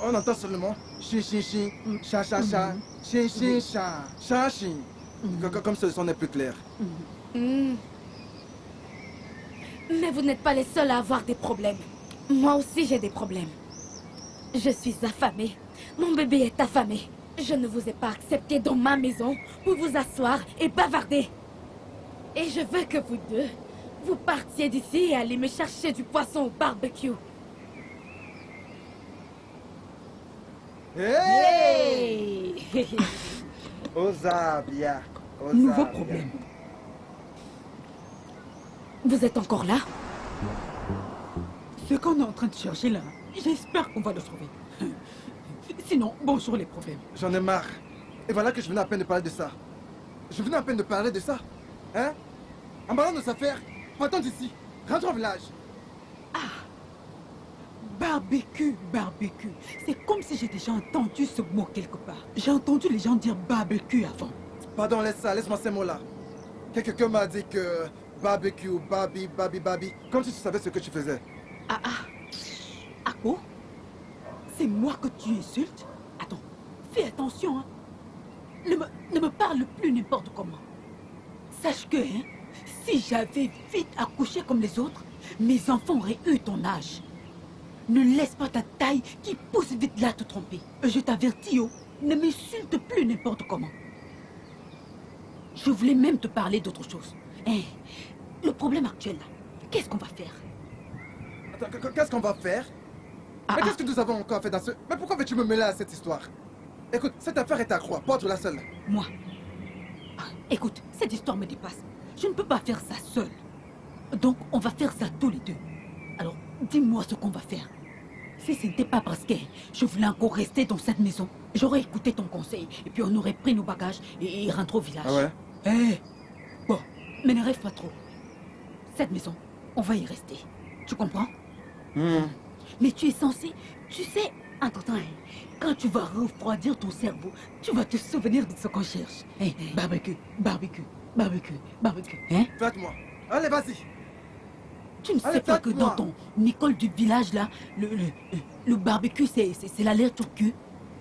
on entend seulement chi chi chi, cha cha cha, chi chi cha, cha chi. Comme ce son est plus clair. Mais vous n'êtes pas les seuls à avoir des problèmes. Moi aussi, j'ai des problèmes. Je suis affamée. Mon bébé est affamé. Je ne vous ai pas accepté dans ma maison pour vous asseoir et bavarder. Et je veux que vous deux, vous partiez d'ici et allez me chercher du poisson au barbecue. Hey! Osa, bien. Nouveau problème. Vous êtes encore là? Ce qu'on est en train de chercher là, j'espère qu'on va le trouver. Sinon, bonjour les problèmes. J'en ai marre. Et voilà que je venais à peine de parler de ça. Je venais à peine de parler de ça. Hein? En parlant de nos affaires, partons d'ici. Rentrons au village. Barbecue, barbecue. C'est comme si j'ai déjà entendu ce mot quelque part. J'ai entendu les gens dire barbecue avant. Pardon, laisse ça, laisse-moi ces mots-là. Quelqu'un m'a dit que barbecue, babi, comme si tu savais ce que tu faisais. Ah quoi? C'est moi que tu insultes? Attends, fais attention, hein. Ne me parle plus n'importe comment. Sache que, hein, si j'avais vite accouché comme les autres, mes enfants auraient eu ton âge. Ne laisse pas ta taille qui pousse vite là te tromper. Je t'avertis, oh, ne m'insulte plus n'importe comment. Je voulais même te parler d'autre chose. Hein, le problème actuel là, qu'est-ce qu'on va faire? Attends, qu'est-ce qu'on va faire? Mais qu'est-ce que nous avons encore fait dans ce... Mais pourquoi veux-tu me mêler à cette histoire? Écoute, cette affaire est à croire, porte-la seule. Moi? Écoute, cette histoire me dépasse. Je ne peux pas faire ça seule. Donc, on va faire ça tous les deux. Alors, dis-moi ce qu'on va faire. Si ce n'était pas parce que je voulais encore rester dans cette maison, j'aurais écouté ton conseil et puis on aurait pris nos bagages et rentré au village. Ah ouais? Bon, mais ne rêve pas trop. Cette maison, on va y rester. Tu comprends? Mais tu es censé... Tu sais, entre-temps, quand tu vas refroidir ton cerveau, tu vas te souvenir de ce qu'on cherche. Barbecue. Hein? Faites-moi. Allez, vas-y. Tu ne sais pas que dans ton école du village, là, le barbecue, c'est l'alerte au cul.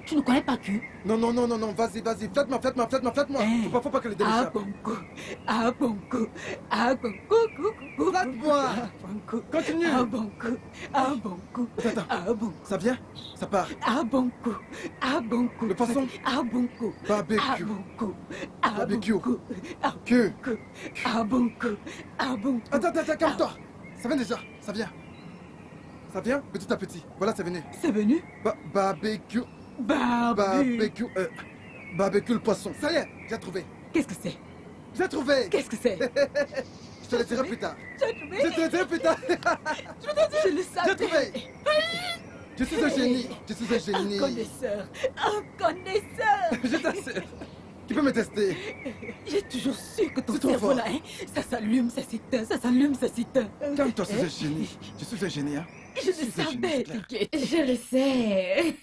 Tu ne connais pas cul? Non, vas-y. Faites-moi. Faut pas que les deux échappent. Faites-moi. Continue. Attends. Ça vient? Ça part. Le poisson? Barbecue. Attends, calme-toi. Ça vient déjà, ça vient. Ça vient petit à petit. Voilà, c'est venu. C'est venu? Barbecue. Barbecue le poisson. Ça y est, j'ai trouvé. Qu'est-ce que c'est? J'ai trouvé. Qu'est-ce que c'est? Je te le dirai plus tard. Tu as trouvé? Je te le dirai plus tard. Je le savais. J'ai trouvé. Je suis un génie. Un connaisseur. Je t'assure. Tu peux me tester. J'ai toujours su que ton cerveau là, hein, ça s'allume, ça s'éteint, ça s'allume, ça s'éteint. Calme-toi, c'est un génie. Je suis un génie, hein. Je le savais, t'inquiète. Je le sais.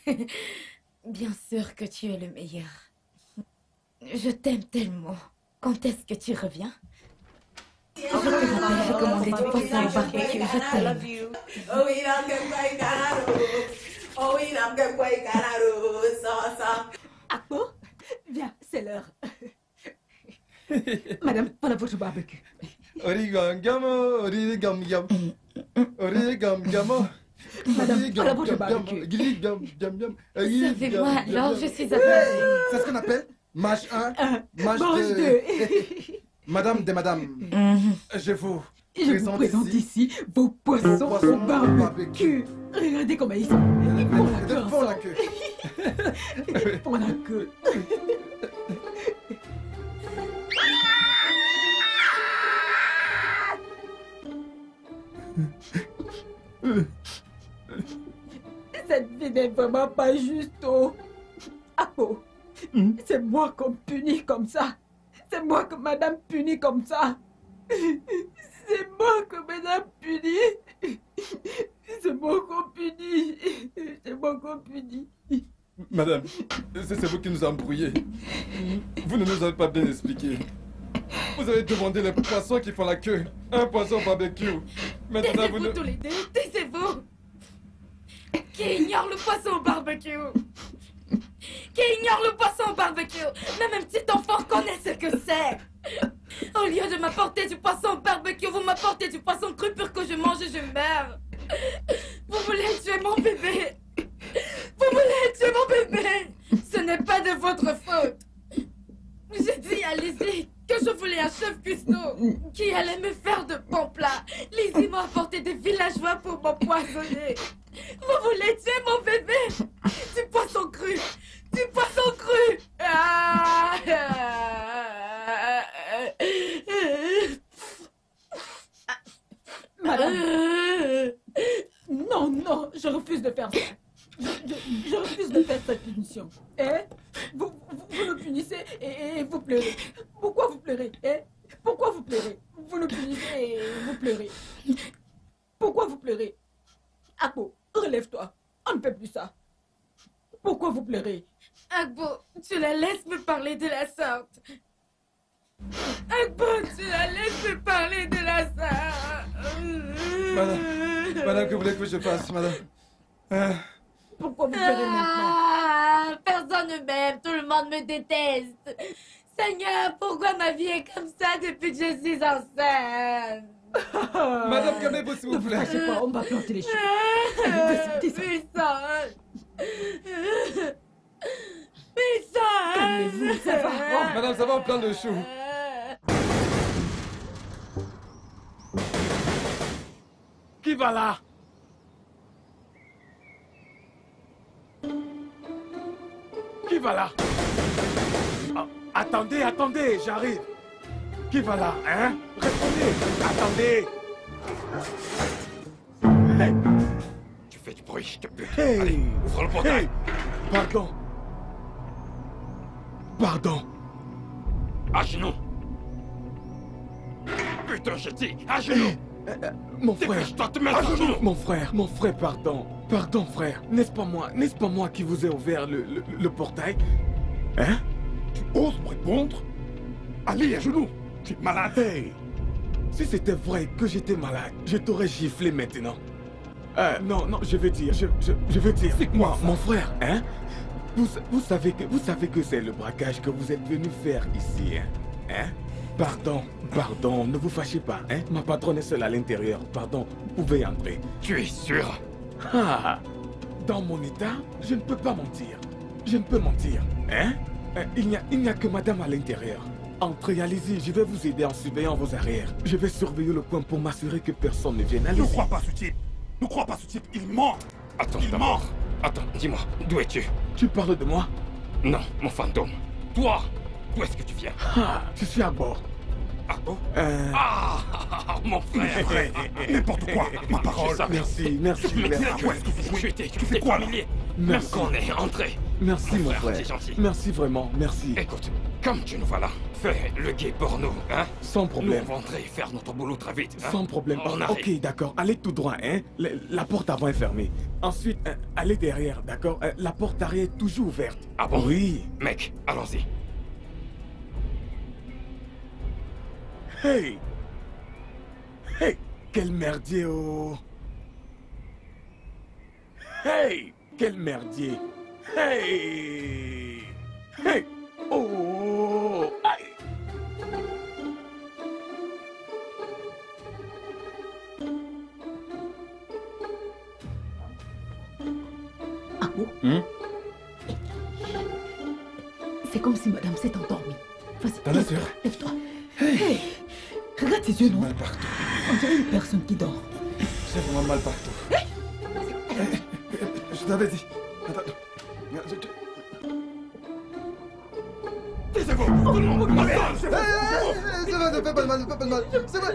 Bien sûr que tu es le meilleur. Je t'aime tellement. Quand est-ce que tu reviens? Je te rappelle, j'ai commandé du poisson au barbecue. Je t'aime. Oh, il a que boy canaro. Oh, il a que boy canaro. Ça. Akpo, viens, c'est l'heure. Madame, voilà votre barbecue. Origamo, origam. Origamo. Madame, voilà votre barbecue. Servez-moi, alors je suis applaudie. C'est ce qu'on appelle match 1, match Manche 2. 2. Madame des madames, je vous Je vous présente ici vos poissons au barbecue. Regardez comment ils sont. Ils font la queue Font la ensemble. queue. Ils font la queue. Cette vie n'est vraiment pas juste, oh. Akpo, c'est moi qu'on punit comme ça. C'est moi que madame punit comme ça. C'est moi que madame punit. C'est moi qu'on punit. C'est moi qu'on punit. Madame, c'est vous qui nous a embrouillés. Vous ne nous avez pas bien expliqué. Vous avez demandé les poissons qui font la queue. Un poisson au barbecue. Maintenant, vous Taisez-vous ne... tous les deux, taisez-vous. Qui ignore le poisson au barbecue? Qui ignore le poisson au barbecue? Même un petit enfant connaît ce que c'est. Au lieu de m'apporter du poisson au barbecue, vous m'apportez du poisson cru pour que je mange et je meurs. Vous voulez tuer mon bébé. Vous voulez tuer mon bébé. Ce n'est pas de votre faute. J'ai dit à Lizzie que je voulais un chef cuistot qui allait me faire de bons plats. Lizzie m'a apporté des villageois pour m'empoisonner. Vous voulez tuer mon bébé? Du poisson cru. Du poisson cru. Madame. Non, non, je refuse de faire ça. Je refuse de faire cette punition. Vous le punissez et vous pleurez. Pourquoi vous pleurez? Pourquoi vous pleurez? Vous le punissez et vous pleurez. Pourquoi vous pleurez? Akpo, relève-toi. On ne fait plus ça. Pourquoi vous pleurez? Akpo, tu la laisses me parler de la sorte. Akpo, tu la laisses me parler de la sorte. Madame, que voulez-vous que je fasse, madame? Pourquoi vous pleurez maintenant? Personne ne m'aime, tout le monde me déteste. Seigneur, pourquoi ma vie est comme ça depuis que je suis enceinte? Madame, calmez-vous s'il vous plaît. Ne fâchez pas, on va planter les choses. Puissance. Puissance. Calmez-vous, ça va. Oh. Madame, ça va, on plante le chou. Qui va là? Qui va là? Ah, attendez, attendez, j'arrive. Qui va là, hein? Répondez, attendez. Hey. Tu fais du bruit, je te bute. Hey. Allez, ouvre le portail. Hey. Pardon. Pardon. À genoux. Putain, je dis, à genoux. Mon frère. Dépêche-toi de te mettre à genoux. Mon frère, pardon. Pardon, frère. N'est-ce pas moi qui vous ai ouvert le portail? Hein? Tu oses me répondre? Allez, à genoux. Tu es malade. Hey! Si c'était vrai que j'étais malade, je t'aurais giflé maintenant. Non, je veux dire, je veux dire. C'est quoi, mon frère, hein? Vous savez que c'est le braquage que vous êtes venu faire ici, hein? Pardon, ne vous fâchez pas, hein? Ma patronne est seule à l'intérieur, pardon, vous pouvez entrer. Tu es sûr? Ah! Dans mon état, je ne peux pas mentir. Je ne peux mentir, hein? Il n'y a que madame à l'intérieur. Entrez, allez-y, je vais vous aider en surveillant vos arrières. Je vais surveiller le coin pour m'assurer que personne ne vienne. Ne crois pas ce type. Ne crois pas ce type, il ment. Attends, il ment. Attends, dis-moi, d'où es-tu? Tu parles de moi? Non, mon fantôme. Toi, d'où est-ce que tu viens? Ah, je suis à bord. À bord? Ah, mon frère. N'importe quoi, ma parole. Merci. Mais où est-ce que vous jouez? Tu fais quoi, là? Même qu'on est entré. Merci, mon frère. C'est gentil. Merci vraiment, merci. Écoute, comme tu nous vois là, fais le gay pour nous, hein? Sans problème. Nous, on va entrer et faire notre boulot très vite. Hein? Sans problème. On arrive. Ok, d'accord. Allez tout droit, hein? La porte avant est fermée. Ensuite, allez derrière, d'accord? La porte arrière est toujours ouverte. Ah bon? Oui. Mec, allons-y. Hey! Hey, quel merdier, oh. Hey, quel merdier. Hey. Hey. Oh. Aïe. Akou, c'est comme si madame s'est endormie. Vas-y, T'en es sûr? lève-toi. Hey, regarde tes yeux, non? Mal partout. On dirait une personne qui dort. J'ai vraiment mal partout. Je t'avais dit. Attends. Taisez-vous, tout le monde. C'est vrai, ne fais pas de mal, ne fais pas de mal. C'est vrai,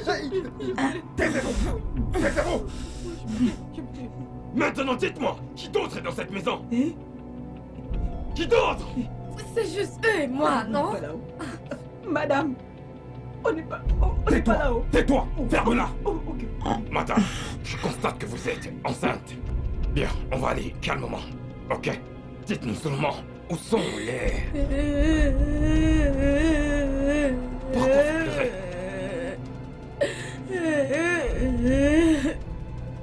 Taisez-vous. Taisez-vous. Maintenant, dites-moi, qui d'autre est dans cette maison? Qui d'autre? C'est juste eux et moi, non? Madame, on n'est pas là-haut. Tais-toi, ferme-la. Oh, ok. Madame, je constate que vous êtes enceinte. Bien, on va aller calmement, ok? Dites-nous seulement où sont les... Pourquoi vous pleurez?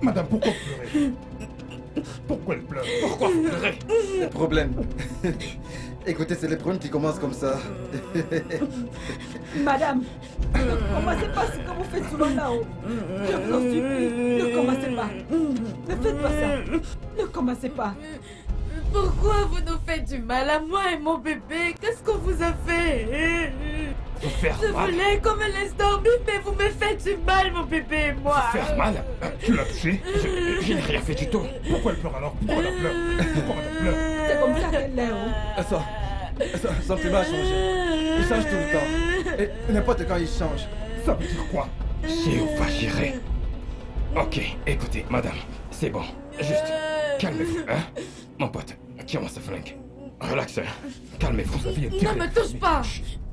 Madame, pourquoi vous pleurez? Pourquoi elle pleure? Pourquoi vous pleurez? Les problèmes. Écoutez, c'est les problèmes qui commencent comme ça. Madame, ne commencez pas ce que vous faites souvent là-haut. Je vous en supplie, ne commencez pas. Ne faites pas ça. Ne commencez pas. Pourquoi vous nous faites du mal à moi et mon bébé? Qu'est-ce qu'on vous a fait? Vous faire Je mal? voulais qu'on me laisse dormir, mais vous me faites du mal, mon bébé et moi. Faire mal? Tu l'as touché? Je n'ai rien fait du tout. Pourquoi elle pleure alors? Pourquoi elle pleure? Pourquoi elle pleure? C'est comme ça qu'elle est. Son climat a changé. Il change tout le temps. Et n'importe quand il change. Ça veut dire quoi? Géophagirer. Ok, écoutez, madame, c'est bon. Juste, calmez-vous, hein? Mon pote, tiens-moi ce flingue. Relax, hein? Calmez-vous. Ne me touche pas.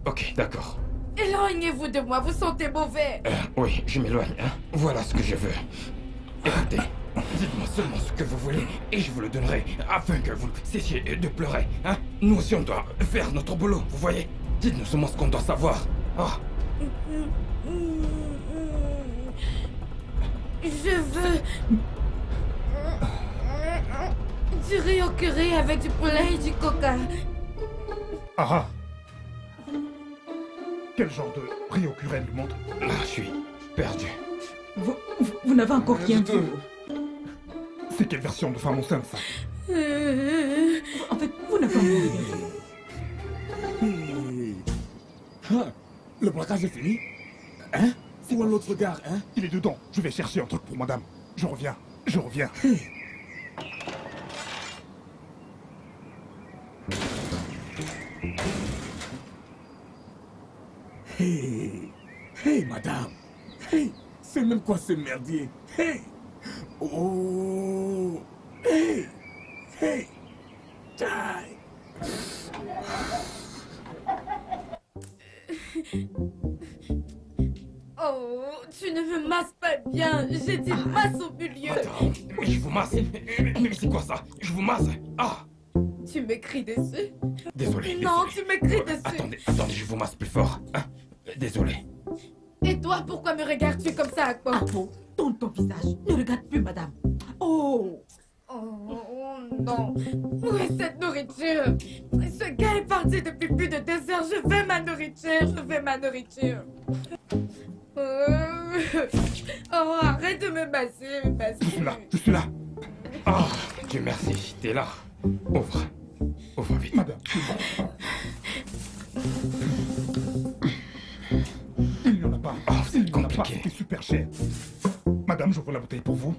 Ok, d'accord. Éloignez-vous de moi, vous sentez mauvais. Oui, je m'éloigne, hein? Voilà ce que je veux. Écoutez, dites-moi seulement ce que vous voulez et je vous le donnerai afin que vous cessiez de pleurer, hein? Nous aussi, on doit faire notre boulot, vous voyez? Dites-nous seulement ce qu'on doit savoir. Ah. Je veux du riz au curry avec du poulet et du coca. Ah. Quel genre de riz au curry du monde? Ah, je suis perdu. Vous n'avez encore rien vu. C'est quelle version de femme enceinte, ça? En fait, vous n'avez encore rien vu. Le braquage est fini? Hein? C'est où l'autre gars, hein? Il est dedans. Je vais chercher un truc pour madame. Je reviens. Je reviens. Hey, madame. Hey, c'est même quoi ce merdier? Hey. Oh. Hey. Die. Oh, tu ne me masses pas bien. J'ai dit masse au milieu. Attends, mais je vous masse. Mais c'est quoi ça? Je vous masse. Ah. Tu m'écris dessus? Désolé. Non, tu m'écris dessus. Attendez, je vous masse plus fort. Hein? Désolé. Et toi, pourquoi me regardes-tu comme ça, Akpo? Akpo, tourne ton visage. Ne regarde plus, madame. Oh. Oh non. Où est cette nourriture? Ce gars est parti depuis plus de 2 heures. Je veux ma nourriture. Oh, arrête de me masser. Je suis là. Ah, Dieu merci, t'es là. Ouvre vite. Madame, il n'y en a pas. Oh, c'est compliqué. C'est super cher. Madame, j'ouvre la bouteille pour vous.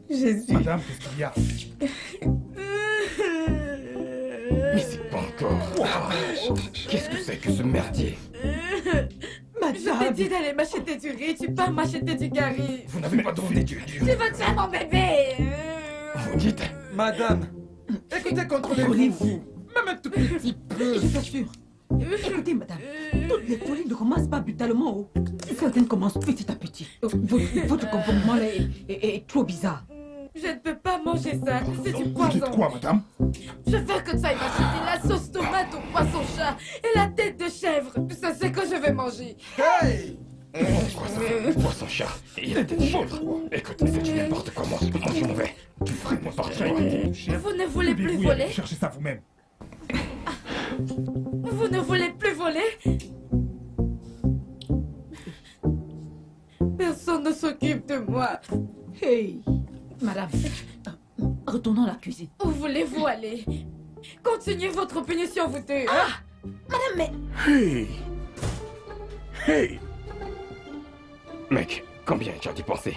Jésus. Madame, qu'est-ce qu'il y a? Mais c'est pas encore. Qu'est-ce que c'est que ce merdier? Je t'ai dit d'aller m'acheter du riz, tu pars m'acheter du gari. Vous n'avez pas demandé du... Tu vas tuer mon bébé. Vous dites... Madame, écoutez, contrôlez-vous. Même un tout petit peu. Je t'assure, Écoutez, madame, toutes les folies ne commencent pas brutalement. Oh. Certaines commencent petit à petit. Votre comportement là est trop bizarre. Je ne peux pas manger ça, c'est du Vous poison. dites quoi, madame? Je veux que tu ailles m'acheter la sauce tomate au poisson chat et la tête de chèvre. C'est ce que je vais manger. Hey! Quoi ça fait? Poisson chat. Il a des chèvres. Écoute, c'est du n'importe comment. Moi je m'en vais. Tu ferais n'importe quoi. Vous ne voulez plus voler? Cherchez ça vous-même. Vous ne voulez plus voler? Personne ne s'occupe de moi. Hey, madame, retournons à la cuisine. Où voulez-vous aller? Continuez votre punition, vous deux. Madame, mais... Hey! Hey! Mec, combien tu as dépensé?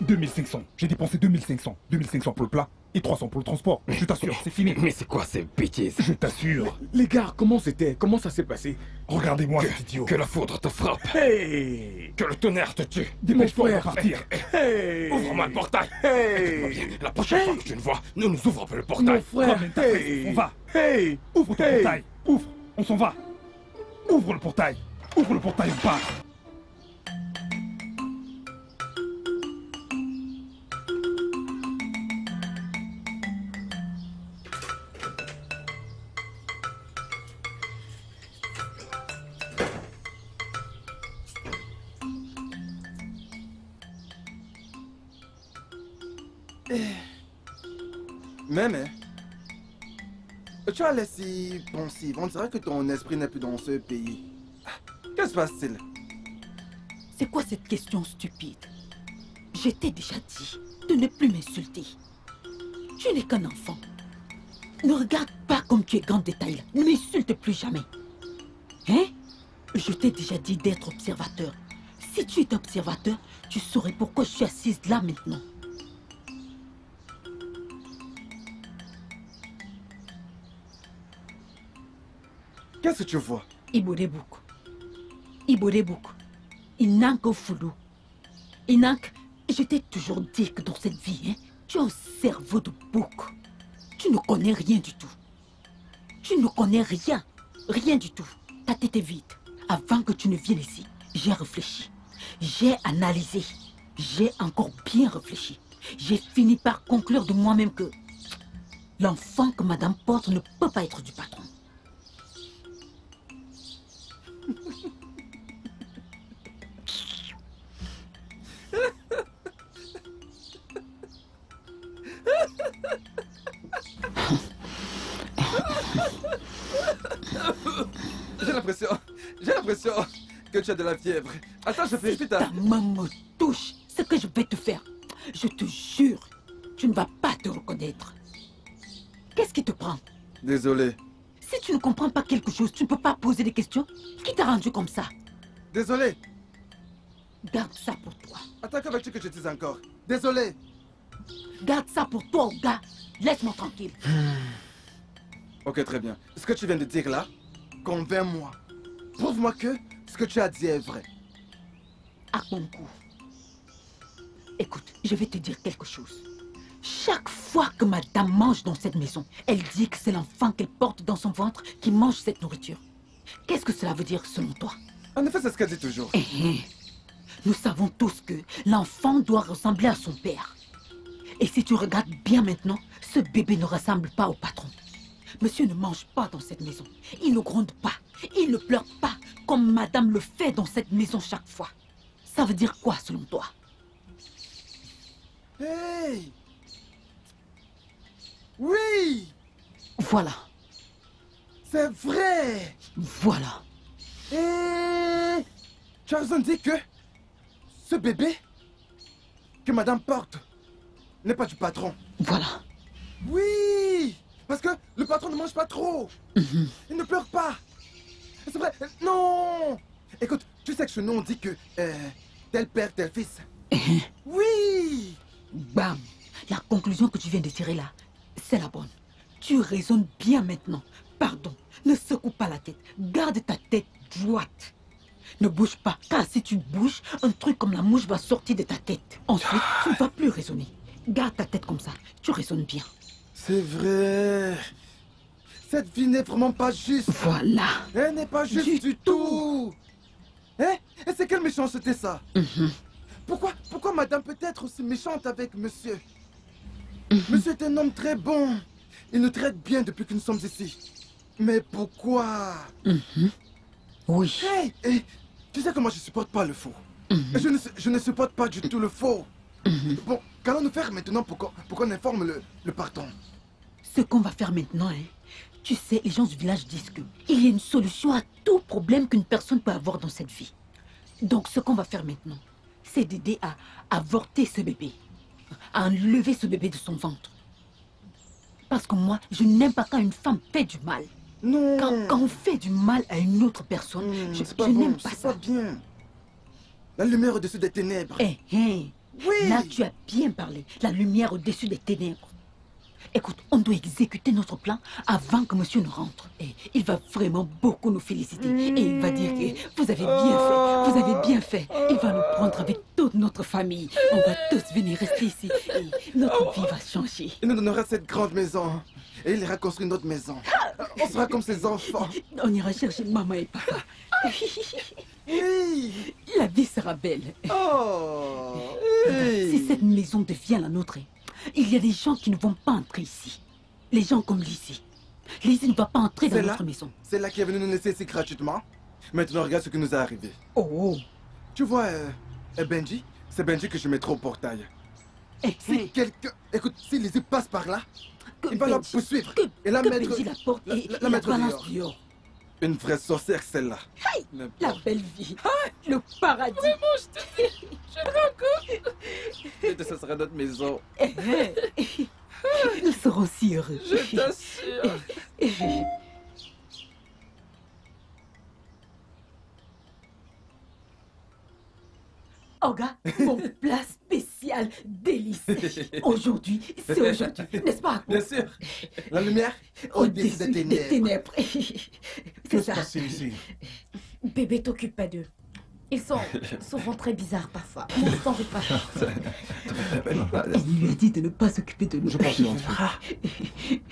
2500. J'ai dépensé 2500. 2500 pour le plat et 300 pour le transport. Je t'assure, c'est fini. Mais c'est quoi ces bêtises? Je t'assure. Les gars, comment c'était? Comment ça s'est passé? Regardez-moi, cet idiot. Que la foudre te frappe. Hey! Que le tonnerre te tue. Dépêche-toi, on va frère. partir. Hey! Ouvre-moi le portail. Hey! Écoute-moi bien, la prochaine fois que tu nous vois, nous nous ouvrons le Mon portail. frère! Comme une tapette, Hey! on va. Hey! Ouvre ton Hey! portail. Ouvre. On s'en va. Ouvre le portail. Ouvre le portail, on part. Même, tu as l'air si pensif. On dirait que ton esprit n'est plus dans ce pays. Que se passe-t-il? C'est quoi cette question stupide? Je t'ai déjà dit de ne plus m'insulter. Tu n'es qu'un enfant. Ne regarde pas comme tu es grand détail. Ne m'insulte plus jamais. Hein? Je t'ai déjà dit d'être observateur. Si tu es observateur, tu saurais pourquoi je suis assise là maintenant. Qu'est-ce que tu vois? Iborebuku. Iborebuku. Inanko Foulou. Inank, je t'ai toujours dit que dans cette vie, hein, tu as un cerveau de bouc. Tu ne connais rien du tout. Tu ne connais rien. Rien du tout. Ta tête est vide. Avant que tu ne viennes ici, j'ai réfléchi. J'ai analysé. J'ai encore bien réfléchi. J'ai fini par conclure de moi-même que l'enfant que Madame porte ne peut pas être du patron. J'ai l'impression que tu as de la fièvre. Attends, je fais Si vite. ta main me touche, ce que je vais te faire, je te jure, tu ne vas pas te reconnaître. Qu'est-ce qui te prend? Désolé. Si tu ne comprends pas quelque chose, tu ne peux pas poser des questions. Qui t'a rendu comme ça? Désolé. Garde ça pour toi. Attends, que veux-tu que je dise encore? Désolé. Garde ça pour toi, Oga. Laisse-moi tranquille. Ok, très bien. Ce que tu viens de dire là, convainc-moi. Prouve-moi que ce que tu as dit est vrai. À mon coup. Écoute, je vais te dire quelque chose. Chaque fois que madame mange dans cette maison, elle dit que c'est l'enfant qu'elle porte dans son ventre qui mange cette nourriture. Qu'est-ce que cela veut dire selon toi? En effet, c'est ce qu'elle dit toujours. Nous savons tous que l'enfant doit ressembler à son père. Et si tu regardes bien maintenant, ce bébé ne ressemble pas au patron. Monsieur ne mange pas dans cette maison. Il ne gronde pas. Il ne pleure pas comme madame le fait dans cette maison chaque fois. Ça veut dire quoi selon toi? Hey! Oui! Voilà. C'est vrai! Voilà. Et tu as raison de dire que ce bébé que madame porte n'est pas du patron. Voilà. Oui! Parce que le patron ne mange pas trop. Il ne pleure pas. C'est vrai. Non! Écoute, tu sais que ce nom dit que tel père, tel fils. Oui! Bam! La conclusion que tu viens de tirer là, c'est la bonne. Tu raisonnes bien maintenant. Pardon, ne secoue pas la tête. Garde ta tête droite. Ne bouge pas, car si tu bouges, un truc comme la mouche va sortir de ta tête. Ensuite, tu ne vas plus raisonner. Garde ta tête comme ça. Tu raisonnes bien. C'est vrai. Cette vie n'est vraiment pas juste. Voilà. Elle n'est pas juste du tout. Hein? Et c'est quelle méchanceté ça? Pourquoi madame peut être aussi méchante avec monsieur? Monsieur est un homme très bon. Il nous traite bien depuis que nous sommes ici. Mais pourquoi? Oui. Hey, tu sais que moi je supporte pas le faux. Je ne supporte pas du tout le faux. Bon, qu'allons-nous faire maintenant pour qu'on informe le partant? Ce qu'on va faire maintenant, hein, tu sais, les gens du village disent qu'il y a une solution à tout problème qu'une personne peut avoir dans cette vie. Donc ce qu'on va faire maintenant, c'est d'aider à avorter ce bébé, à enlever ce bébé de son ventre. Parce que moi, je n'aime pas quand une femme fait du mal. Non. Quand on fait du mal à une autre personne, je n'aime pas ça. C'est pas bien. La lumière au-dessus des ténèbres. Oui. Là, tu as bien parlé. La lumière au-dessus des ténèbres. Écoute, on doit exécuter notre plan avant que monsieur ne rentre. Et il va vraiment beaucoup nous féliciter. Et il va dire que vous avez bien fait, vous avez bien fait. Il va nous prendre avec toute notre famille. On va tous venir rester ici. Et notre vie va changer. Il nous donnera cette grande maison. Et il ira construire une autre maison. On sera comme ses enfants. On ira chercher maman et papa. Oui. La vie sera belle. Si cette maison devient la nôtre, il y a des gens qui ne vont pas entrer ici. Les gens comme Lizzie. Lizzie ne va pas entrer dans notre maison. C'est là qui est venu nous laisser ici gratuitement. Maintenant, regarde ce qui nous est arrivé. Tu vois, Benji, c'est Benji que je mettrai au portail. Si quelqu'un... Écoute, si Lizzie passe par là, il va la poursuivre. Et la mettre... Benji la porte et la mettre balance dehors. Une vraie sorcière, celle-là. La belle vie. Le paradis. Vraiment, je te dis, je te rends compte. Ça sera notre maison. Nous serons si heureux. Je t'assure. Olga, mon plat spécial délice. Aujourd'hui, c'est aujourd'hui, n'est-ce pas? Bien sûr. La lumière au-dessus des ténèbres. C'est ça. Bébé, t'occupe pas d'eux. Ils sont souvent très bizarres parfois. Ne t'en veux pas. Il lui a dit de ne pas s'occuper de nous. Je pense que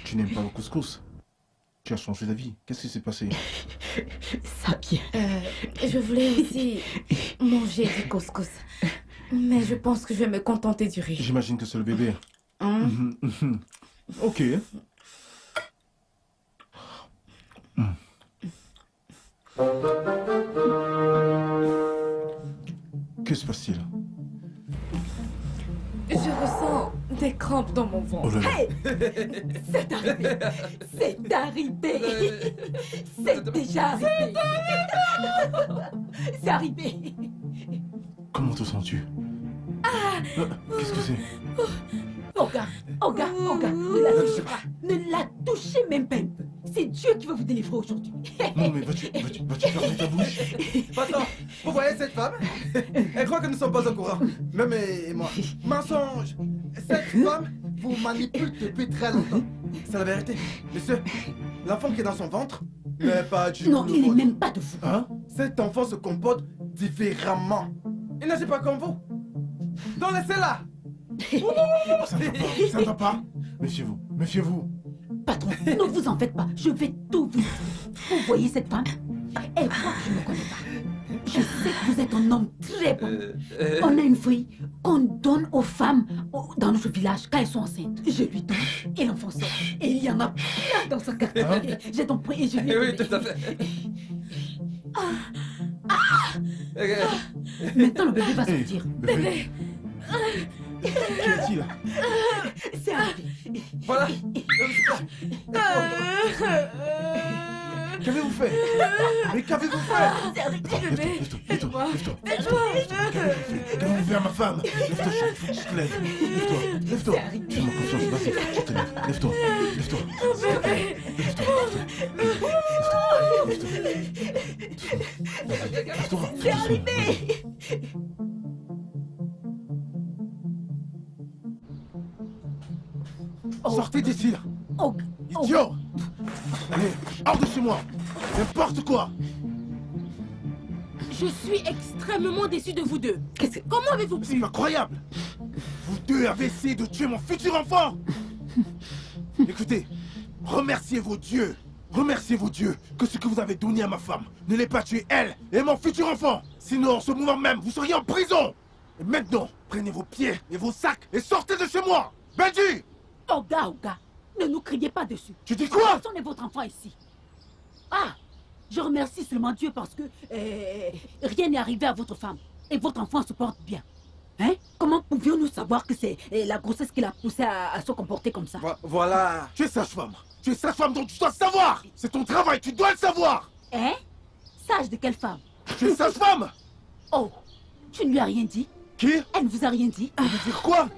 tu n'aimes pas le couscous. Tu as changé d'avis. Qu'est-ce qui s'est passé? Ça vient. Je voulais aussi manger du couscous. Mais je pense que je vais me contenter du riz. J'imagine que c'est le bébé. Ok. Que se passe-t-il? Je ressens des crampes dans mon ventre. Oh là là. Hey, c'est arrivé. C'est arrivé. C'est déjà arrivé. C'est arrivé. Comment te sens-tu? Qu'est-ce que c'est? Olga, ne la touchez même pas un peu. C'est Dieu qui va vous délivrer aujourd'hui. Non mais vas-tu fermer ta bouche? Attends, vous voyez cette femme? Elle croit que nous ne sommes pas au courant. Même et moi. Mensonge! Cette femme vous manipule depuis très longtemps. C'est la vérité. Monsieur, l'enfant qui est dans son ventre n'est pas du tout. Non, il n'est même pas de vous. Hein? Cet enfant se comporte différemment. Il n'agit pas comme vous. Donc laissez-la. Ça ne va pas. Méfiez-vous. Patron, ne vous en faites pas. Je vais tout vous dire. Vous voyez cette femme? Elle croit que je ne connais pas. Je sais que vous êtes un homme très bon. On a une fille qu'on donne aux femmes dans notre village quand elles sont enceintes. Je lui donne et l'enfant sort. Et il y en a plein dans ce quartier. J'ai donc pris et je lui ai donné. Oui, tout à fait. Maintenant, le bébé va sortir. Bébé. Qu'y a-t-il? C'est arrivé. Voilà. Qu'avez-vous fait? Mais qu'avez-vous fait? Lève-toi. Qu'avez-vous fait à ma femme? Lève-toi, faut que tu te lèves. Lève-toi. Fais-moi confiance, vas-y, je te lève. Lève-toi. Lève-toi. C'est arrivé. Sortez d'ici là. Idiot. Allez, hors de chez moi. N'importe quoi. Je suis extrêmement déçue de vous deux. Comment avez-vous pu? C'est incroyable. Vous deux avez essayé de tuer mon futur enfant. Écoutez, remerciez vos dieux remerciez vos dieux que ce que vous avez donné à ma femme ne l'ait pas tué elle et mon futur enfant. Sinon, en ce moment même, vous seriez en prison. Et maintenant, prenez vos pieds et vos sacs et sortez de chez moi. Benji! Oga, ne nous criez pas dessus. Tu dis quoi? Personne n'est votre enfant ici. Ah, je remercie seulement Dieu parce que rien n'est arrivé à votre femme. Et votre enfant se porte bien. Hein? Comment pouvions-nous savoir que c'est la grossesse qui l'a poussé à se comporter comme ça? Voilà. Tu es sage-femme. Tu es sage-femme, donc tu dois savoir. C'est ton travail, tu dois le savoir. Hein? Sage de quelle femme? Tu es sage-femme. Oh, tu ne lui as rien dit? Qui? Elle ne vous a rien dit? Elle veut dire quoi?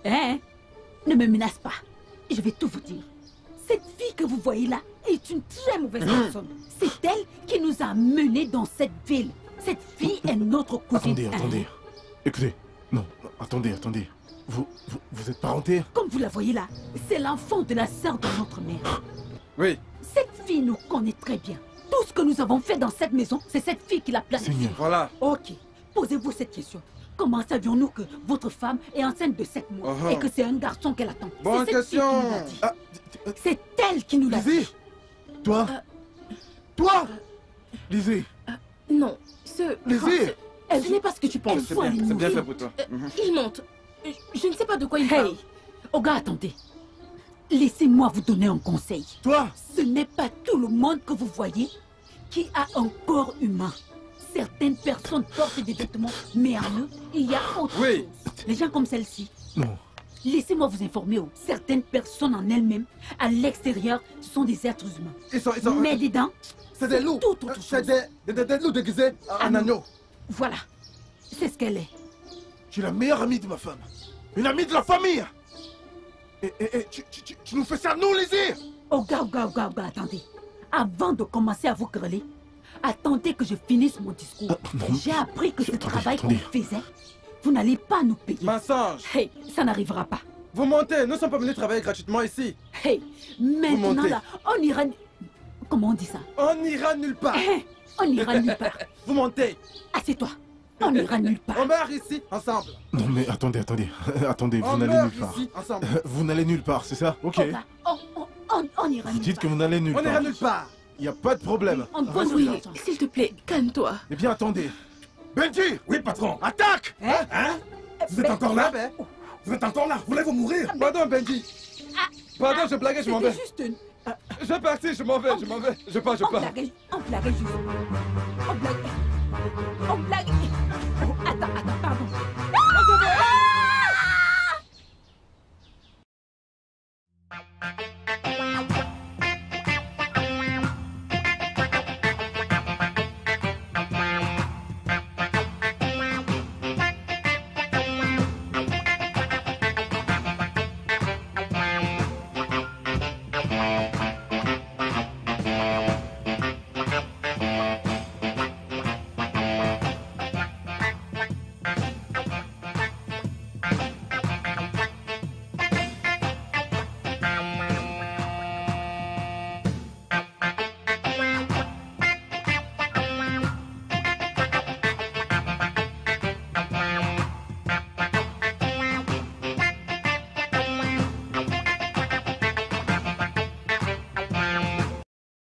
Hein? Ne me menace pas. Je vais tout vous dire. Cette fille que vous voyez là est une très mauvaise personne. C'est elle qui nous a menés dans cette ville. Cette fille est notre cousine. Attendez. Écoutez, non, attendez. Vous êtes parenté? Comme vous la voyez là, c'est l'enfant de la sœur de notre mère. Oui. Cette fille nous connaît très bien. Tout ce que nous avons fait dans cette maison, c'est cette fille qui l'a planifié. Seigneur. Voilà. Ok, posez-vous cette question. Comment savions-nous que votre femme est enceinte de 7 mois et que c'est un garçon qu'elle attend? Bonne question. C'est elle qui nous l'a dit. Lizzie. Toi Lizzie. Non, Lizzie. Ce n'est pas ce que tu penses. C'est bien fait pour toi. Il monte. Je ne sais pas de quoi il parle. Oga, attendez. Laissez-moi vous donner un conseil. Toi? Ce n'est pas tout le monde que vous voyez qui a un corps humain. Certaines personnes portent des vêtements, mais en eux, il y a autre chose. Les gens comme celle-ci. Non. Laissez-moi vous informer. Certaines personnes en elles-mêmes, à l'extérieur, sont des êtres humains. Mais dedans, c'est des loups. C'est des loups déguisés en agneau. Voilà. C'est ce qu'elle est. Tu es la meilleure amie de ma femme. Une amie de la famille. Et tu nous fais ça, nous, Lizzie? Oga, attendez. Avant de commencer à vous grêler, attendez que je finisse mon discours. J'ai appris que ce travail qu'on faisait, vous n'allez pas nous payer. Mensonge. Hey, ça n'arrivera pas. Vous mentez, nous ne sommes pas venus travailler gratuitement ici. Hey, maintenant là, on ira... Comment on dit ça? On n'ira nulle part. On n'ira nulle part. Vous mentez. Assieds-toi. On n'ira nulle part. On meurt ici, ensemble. Non mais attendez. Attendez, vous n'allez nulle part. Ici, ensemble. Vous n'allez nulle part, c'est ça? Ok. On ira nulle part. Vous dites que vous n'allez nulle part. On ira nulle part. Il n'y a pas de problème. Oui, s'il te plaît, calme-toi. Eh bien, attendez. Benji! Oui, patron. Attaque! Hein? Vous êtes encore là? Vous êtes encore là? Voulez-vous mourir? Pardon, Benji. Pardon, je blaguais, je m'en vais. Juste une... Je partis, je m'en vais. Je pars. On blaguait juste. On blague. Oh, attends, pardon.